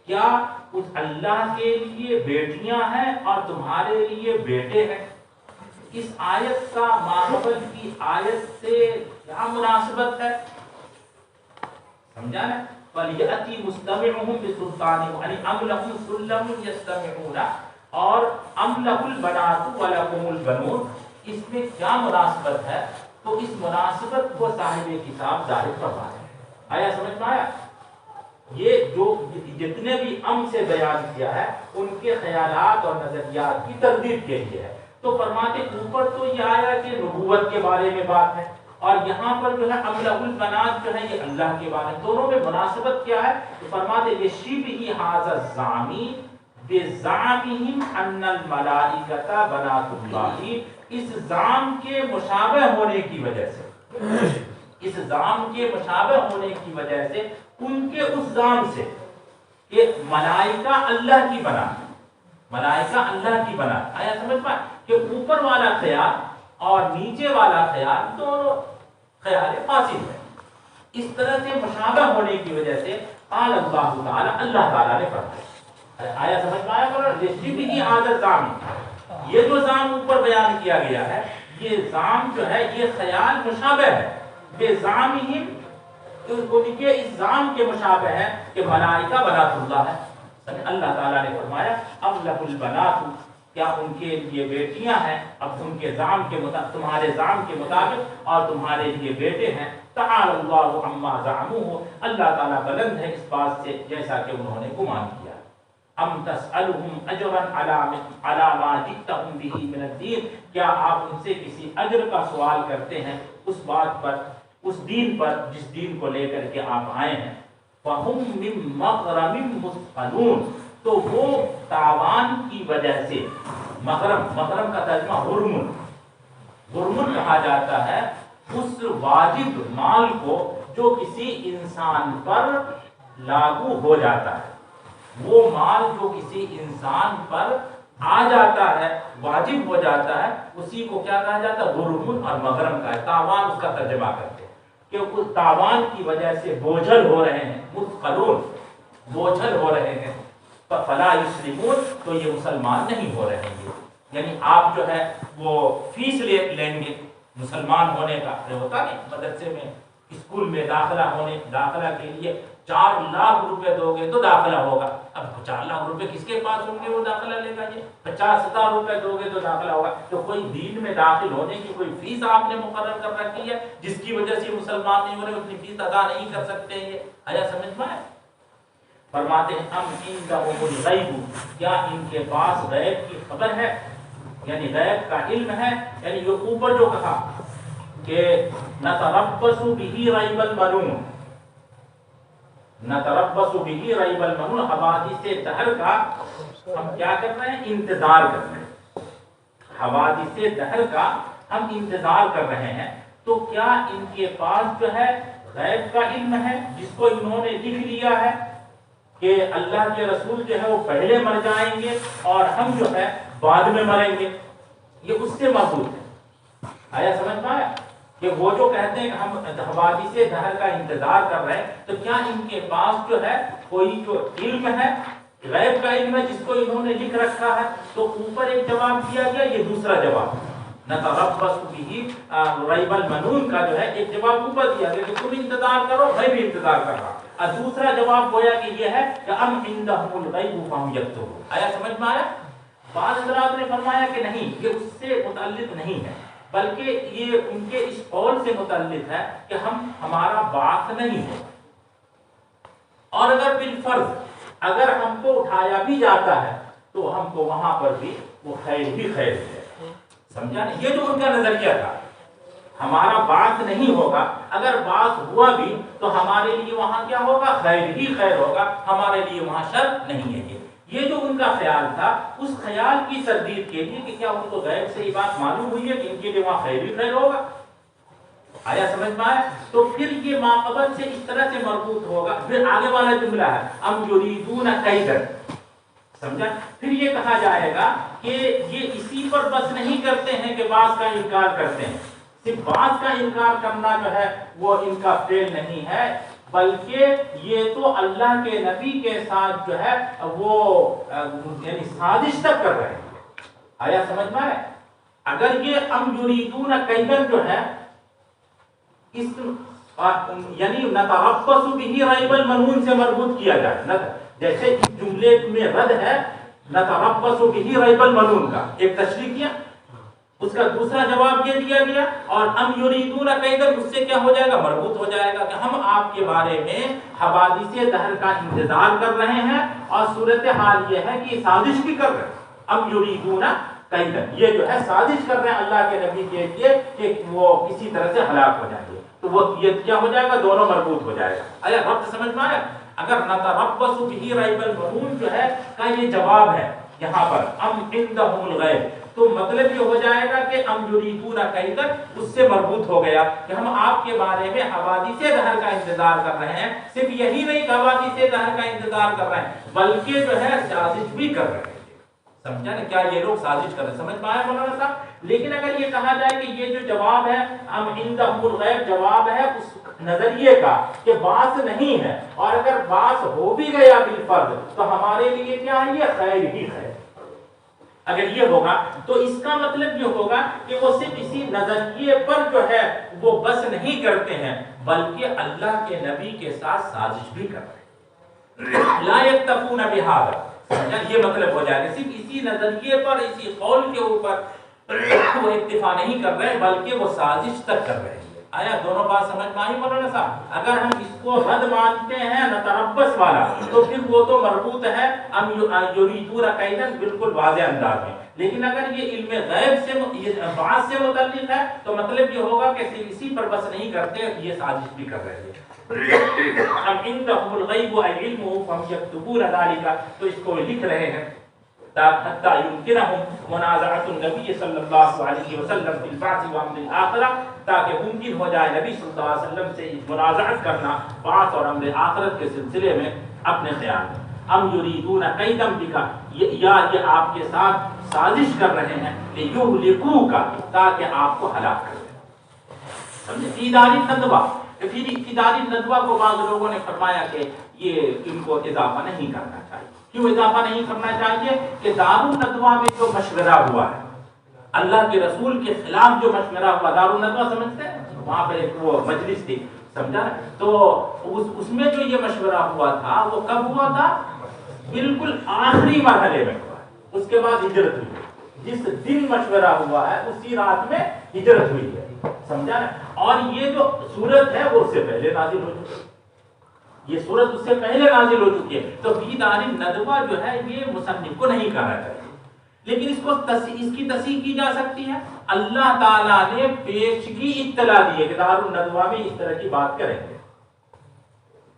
کیا اس اللہ کے لیے بیٹیاں ہیں اور تمہارے لیے بیٹے ہیں؟ اس آیت کا ماقبل کی آیت سے کیا مناسبت ہے؟ سمجھا نا؟ فلیأتی مستمعہم بسلطان، یعنی ام لہم سلم یستمعون اور ام لہ البنات ولکم البنون، اس میں کیا مناسبت ہے؟ تو اس مناسبت کو صاحب کتاب ظاہر فرما ہے۔ آیا سمجھ میں آیا؟ یہ جو جتنے بھی ام سے بیان کیا ہے ان کے خیالات اور نظریات کی تردید کے لیے ہے۔ تو فرماتے اوپر تو یہ آیا کہ نبوت کے بارے میں بات ہے، اور یہاں پر جو ہے ام لہ البنات جو ہے یہ اللہ کے بارے میں، دونوں میں مناسبت کیا ہے؟ تو فرماتے یہ شبہ ھذا الزعمی بزعمہم ان الملائکۃ بنات اللہ، اس زعم کے مشابہ ہونے کی وجہ سے، اس زعم کے مشابہ ہونے کی وجہ سے، ان کے اس زعم سے کہ ملائکہ اللہ کی بنا، ملائکہ اللہ کی بنا، آیا سمجھ پائے کہ اوپر والا خیال اور نیچے والا خیال دونوں خیال فاسد ہے۔ اس طرح سے مشابہ ہونے کی وجہ سے قال اللہ تعالی، اللہ تعالی نے فرمایا، آیا سمجھ میں آیا؟ شبہ ھذا الزعم، یہ جو زعم اوپر بیان کیا گیا ہے، یہ زعم جو ہے یہ خیال مشابہ ہے بزعمہم، ان کے اس زعم کے مشابہ ہے کہ ملائکہ بنات اللہ ہے۔ اللہ تعالیٰ نے فرمایا ام لہ البنات، کیا ان کے لیے بیٹیاں ہیں؟ اب ان کے زعم کے مطابق، تمہارے زعم کے مطابق، اور تمہارے لیے بیٹے ہیں۔ تعالی اللہ عما زعموہ، اللہ تعالیٰ بلند ہے اس بات سے جیسا کہ انہوں نے گمان کیا۔ ام تسألہم اجرا علی ما جئتہم بہ من الدین، کیا آپ ان سے کسی اجر کا سوال کرتے ہیں اس بات پر، اس دین پر جس دین کو لے کر کے آپ آئے ہیں؟ فہم من مغرم مثقلون، تو وہ تاوان کی وجہ سے، مغرم کا ترجمہ غرمن، غرمن کہا جاتا ہے اس واجب مال کو جو کسی انسان پر لاگو ہو جاتا ہے، وہ مال جو کسی انسان پر آ جاتا ہے، واجب ہو جاتا ہے، اسی کو کیا کہا جاتا ہے؟ غرمن اور مغرم کا ہے، تاوان اس کا ترجمہ کرتے ہیں کہ اس تاوان کی وجہ سے بوجھل ہو رہے ہیں، مثقلون، بوجھل ہو رہے ہیں، فلا یسلمون، تو یہ مسلمان نہیں ہو رہے ہیں۔ یعنی آپ جو ہے وہ فیس لیں گے مسلمان ہونے کا، ہوتا نہیں مدرسے میں، اسکول میں داخلہ کے لیے 4 لاکھ روپے دو گے تو داخلہ ہوگا. اب 4 لاکھ روپے کس کے پاس ہوں گے وہ داخلہ لے گا؟ یہ 50,000 روپے دو گے تو داخلہ ہوگا. تو کوئی دین میں داخل ہونے کی کوئی فیس آپ نے مقرر کر رکھی ہے جس کی وجہ سے مسلمان نہیں ہو رہے، اپنی فیس ادا نہیں کر سکتے؟ یہ آیا سمجھ میں؟ فرماتے ہیں ام عندهم الغیب، کیا ان کے پاس غیب کی خبر ہے، یعنی غیب کا علم ہے. یعنی یہ اوپر جو کہا کہ نتربص به ریب المنون، نتربص به ریب المنون، حوادث دہر کا ہم کیا کر رہے ہیں؟ انتظار کر رہے ہیں. حوادث دہر کا ہم انتظار کر رہے ہیں. تو کیا ان کے پاس جو ہے غیب کا علم ہے جس کو انہوں نے لکھ لیا ہے کہ اللہ کے رسول جو ہے وہ پہلے مر جائیں گے اور ہم جو ہے بعد میں مریں گے؟ یہ اس سے محفوظ ہے. آیا سمجھ میں آیا کہ وہ جو کہتے ہیں کہ ہم حوادث دہر کا انتظار کر رہے ہیں، تو کیا ان کے پاس جو ہے کوئی جو علم ہے، غیب کا علم ہے جس کو انہوں نے لکھ رکھا ہے؟ تو اوپر ایک جواب دیا گیا، یہ دوسرا جواب نتربص به ریب المنون کا جو ہے ایک جواب اوپر دیا گیا کہ تم انتظار کرو، میں بھی انتظار کر رہا ہوں. اور دوسرا جواب گویا کہ یہ ہے کہ ام عندهم الغیب فهم یکتبون. آیا سمجھ میں آیا؟ بعض حضرات نے فرمایا کہ نہیں، یہ اس سے متعلق نہیں ہے، بلکہ یہ ان کے اس قول سے متعلق ہے کہ ہمارا بعث نہیں ہے، اور اگر بالفرض اگر ہم کو اٹھایا بھی جاتا ہے تو ہم کو وہاں پر بھی وہ خیر ہی خیر ہے. سمجھا نہیں؟ یہ جو ان کا نظریہ تھا، ہمارا بات نہیں ہوگا، اگر بات ہوا بھی تو ہمارے لیے وہاں کیا ہوگا؟ خیر ہی خیر ہوگا، ہمارے لیے وہاں شر نہیں ہے. یہ جو ان کا خیال تھا، اس خیال کی تردید کے لیے کہ کیا ان کو غیب سے یہ بات معلوم ہوئی ہے کہ ان کے لیے وہاں خیر ہی خیر ہوگا. آیا سمجھ میں آیا؟ تو پھر یہ ماقبل سے اس طرح سے مربوط ہوگا. پھر آگے والا جملہ ہے ام یریدون کیدا، سمجھا؟ پھر یہ کہا جائے گا کہ یہ اسی پر بس نہیں کرتے ہیں کہ بعض کا انکار کرتے ہیں. صرف بعض کا انکار کرنا جو ہے وہ ان کا فعل نہیں ہے، بلکہ یہ تو اللہ کے نبی کے ساتھ جو ہے وہ یعنی سازش تک کر رہے ہیں. آیا سمجھ میں آئے؟ اگر یہ ام یریدون کیدا جو ہے اس یعنی نتربص به ریب المنون سے مربوط کیا جائے، جیسے اس جملے میں رد ہے نتربص به ریب المنون کا ایک تشریح کیا، اس کا دوسرا جواب یہ دیا گیا، اور ام یریدون کیدا اس سے کیا ہو جائے گا؟ مربوط ہو جائے گا کہ ہم آپ کے بارے میں حوادث دہر کا انتظار کر رہے ہیں، اور صورتحال یہ ہے کہ سازش بھی کر رہے ہیں. ام یریدون کیدا یہ جو ہے سازش کر رہے ہیں اللہ کے نبی کے لیے کہ وہ کسی طرح سے ہلاک ہو جائیں گے. تو وہ یہ کیا ہو جائے گا؟ دونوں مربوط ہو جائے گا. آیا ربط سمجھ میں آیا؟ اگر نتربص به ریب المنون جو ہے کا یہ جواب ہے یہاں پر ام عندهم الغیب، تو مطلب یہ ہو جائے گا کہ ام یریدون کیدا اس سے مربوط ہو گیا کہ ہم آپ کے بارے میں حوادث دہر کا انتظار کر رہے ہیں. صرف یہی نہیں کہ حوادث دہر کا انتظار کر رہے ہیں، بلکہ جو ہے سازش بھی کر رہے ہیں. سمجھا نا؟ کیا یہ لوگ سازش کر رہے ہیں؟ سمجھ پایا مولانا صاحب؟ لیکن اگر یہ کہا جائے کہ یہ جو جواب ہے ام عندهم الغیب جواب ہے اس نظریے کا کہ باس نہیں ہے، اور اگر باس ہو بھی گیا بالفرض تو ہمارے لیے کیا ہے؟ یہ خیر ہی خیر. اگر یہ ہوگا تو اس کا مطلب یہ ہوگا کہ وہ صرف اسی نظریے پر جو ہے وہ بس نہیں کرتے ہیں، بلکہ اللہ کے نبی کے ساتھ سازش بھی کر رہے ہیں. لا یکتفون بہذا، یہ مطلب ہو جائے گا صرف اسی نظریے پر، اسی قول کے اوپر وہ اکتفا نہیں کر رہے بلکہ وہ سازش تک کر رہے ہیں. آیا دونوں بات سمجھ میں آئی مولانا صاحب؟ اگر ہم اس کو رد مانتے ہیں نتربص والا تو پھر وہ تو مربوط ہے ام یریدون کیدا بالکل واضح انداز میں. لیکن اگر یہ علم غیب سے بعث سے متعلق ہے تو مطلب یہ ہوگا کہ صرف اسی پر بس نہیں کرتے، یہ سازش بھی کر رہے ہیں. ام عندهم الغیب ای علمه فهم یکتبون ذلك، تو اس کو لکھ رہے ہیں حتی یمکنهم منازعۃ النبی صلی اللہ علیہ وسلم فی البعث وامر الآخرہ، تاکہ ممکن ہو جائے نبی صلی اللہ علیہ وسلم سے منازعت کرنا بعث اور امر آخرت کے سلسلے میں اپنے خیال میں. ام یریدون کیدا بک، یا یہ آپ کے ساتھ سازش کر رہے ہیں لیہلکوک، تاکہ آپ کو ہلاک کر دیں. سمجھے؟ فی دار الندوہ، فی دار الندوہ کو بعض لوگوں نے فرمایا کہ یہ ان کو اضافہ نہیں کرنا چاہیے. کیوں اضافہ نہیں کرنا چاہیے؟ کہ دار الندوہ میں جو مشورہ ہوا ہے، اللہ کے رسول کے خلاف جو مشورہ ہوا، دار الندوہ سمجھتے ہیں؟ وہاں پر ایک وہ مجلس تھی، سمجھا؟ تو اس میں جو یہ مشورہ ہوا تھا وہ کب ہوا تھا؟ بالکل آخری مرحلے میں ہوا، اس کے بعد ہجرت ہوئی، جس دن مشورہ ہوا ہے اسی رات میں ہجرت ہوئی ہے، سمجھا نا؟ اور یہ جو صورت ہے وہ اس سے پہلے نازل ہو چکی ہے، یہ صورت اس سے پہلے نازل ہو چکی ہے، تو فی دار الندوہ جو ہے یہ مصنف کو نہیں کہنا چاہیے، لیکن اس کی تصحیح کی جا سکتی ہے۔ اللہ تعالیٰ نے پیشگی اطلاع دی ہے کہ دار الندوہ میں اس طرح کی بات کریں گے،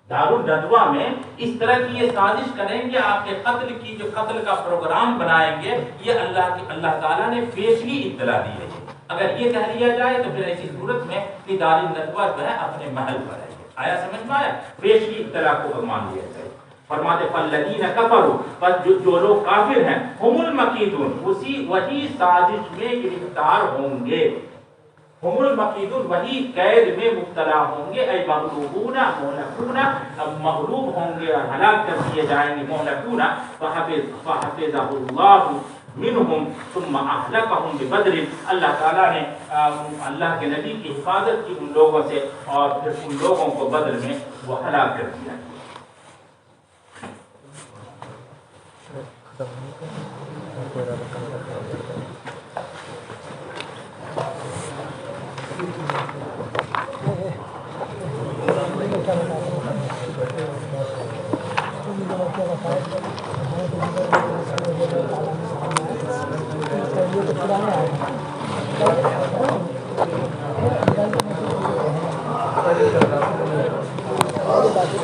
دار الندوہ میں اس طرح کی یہ سازش کریں گے، آپ کے قتل کی جو قتل کا پروگرام بنائیں گے، یہ اللہ تعالیٰ نے پیشگی اطلاع دی ہے۔ اگر یہ کہہ لیا جائے تو پھر ایسی صورت میں کہ دار الندوہ جو ہے اپنے محل پر ہے۔ آیا سمجھ میں آیا؟ پیشگی اطلاع کو مان لیا جائے۔ فرماتے فالذین کفروا، پس جو لوگ کافر ہیں، هم المکیدون، وہی سازش میں گرفتار ہوں گے، هم المکیدون وہی قید میں مبتلا ہوں گے، اے مغلوبون مہلکون، مغلوب ہوں گے اور ہلاک کر دیے جائیں گے، مہلکون فحفظہ اللہ منہم ثم اہلکہم ببدر، اللہ تعالیٰ نے اللہ کے نبی کی حفاظت کی ان لوگوں سے اور پھر ان لوگوں کو بدر میں وہ ہلاک کر دیا۔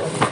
یہ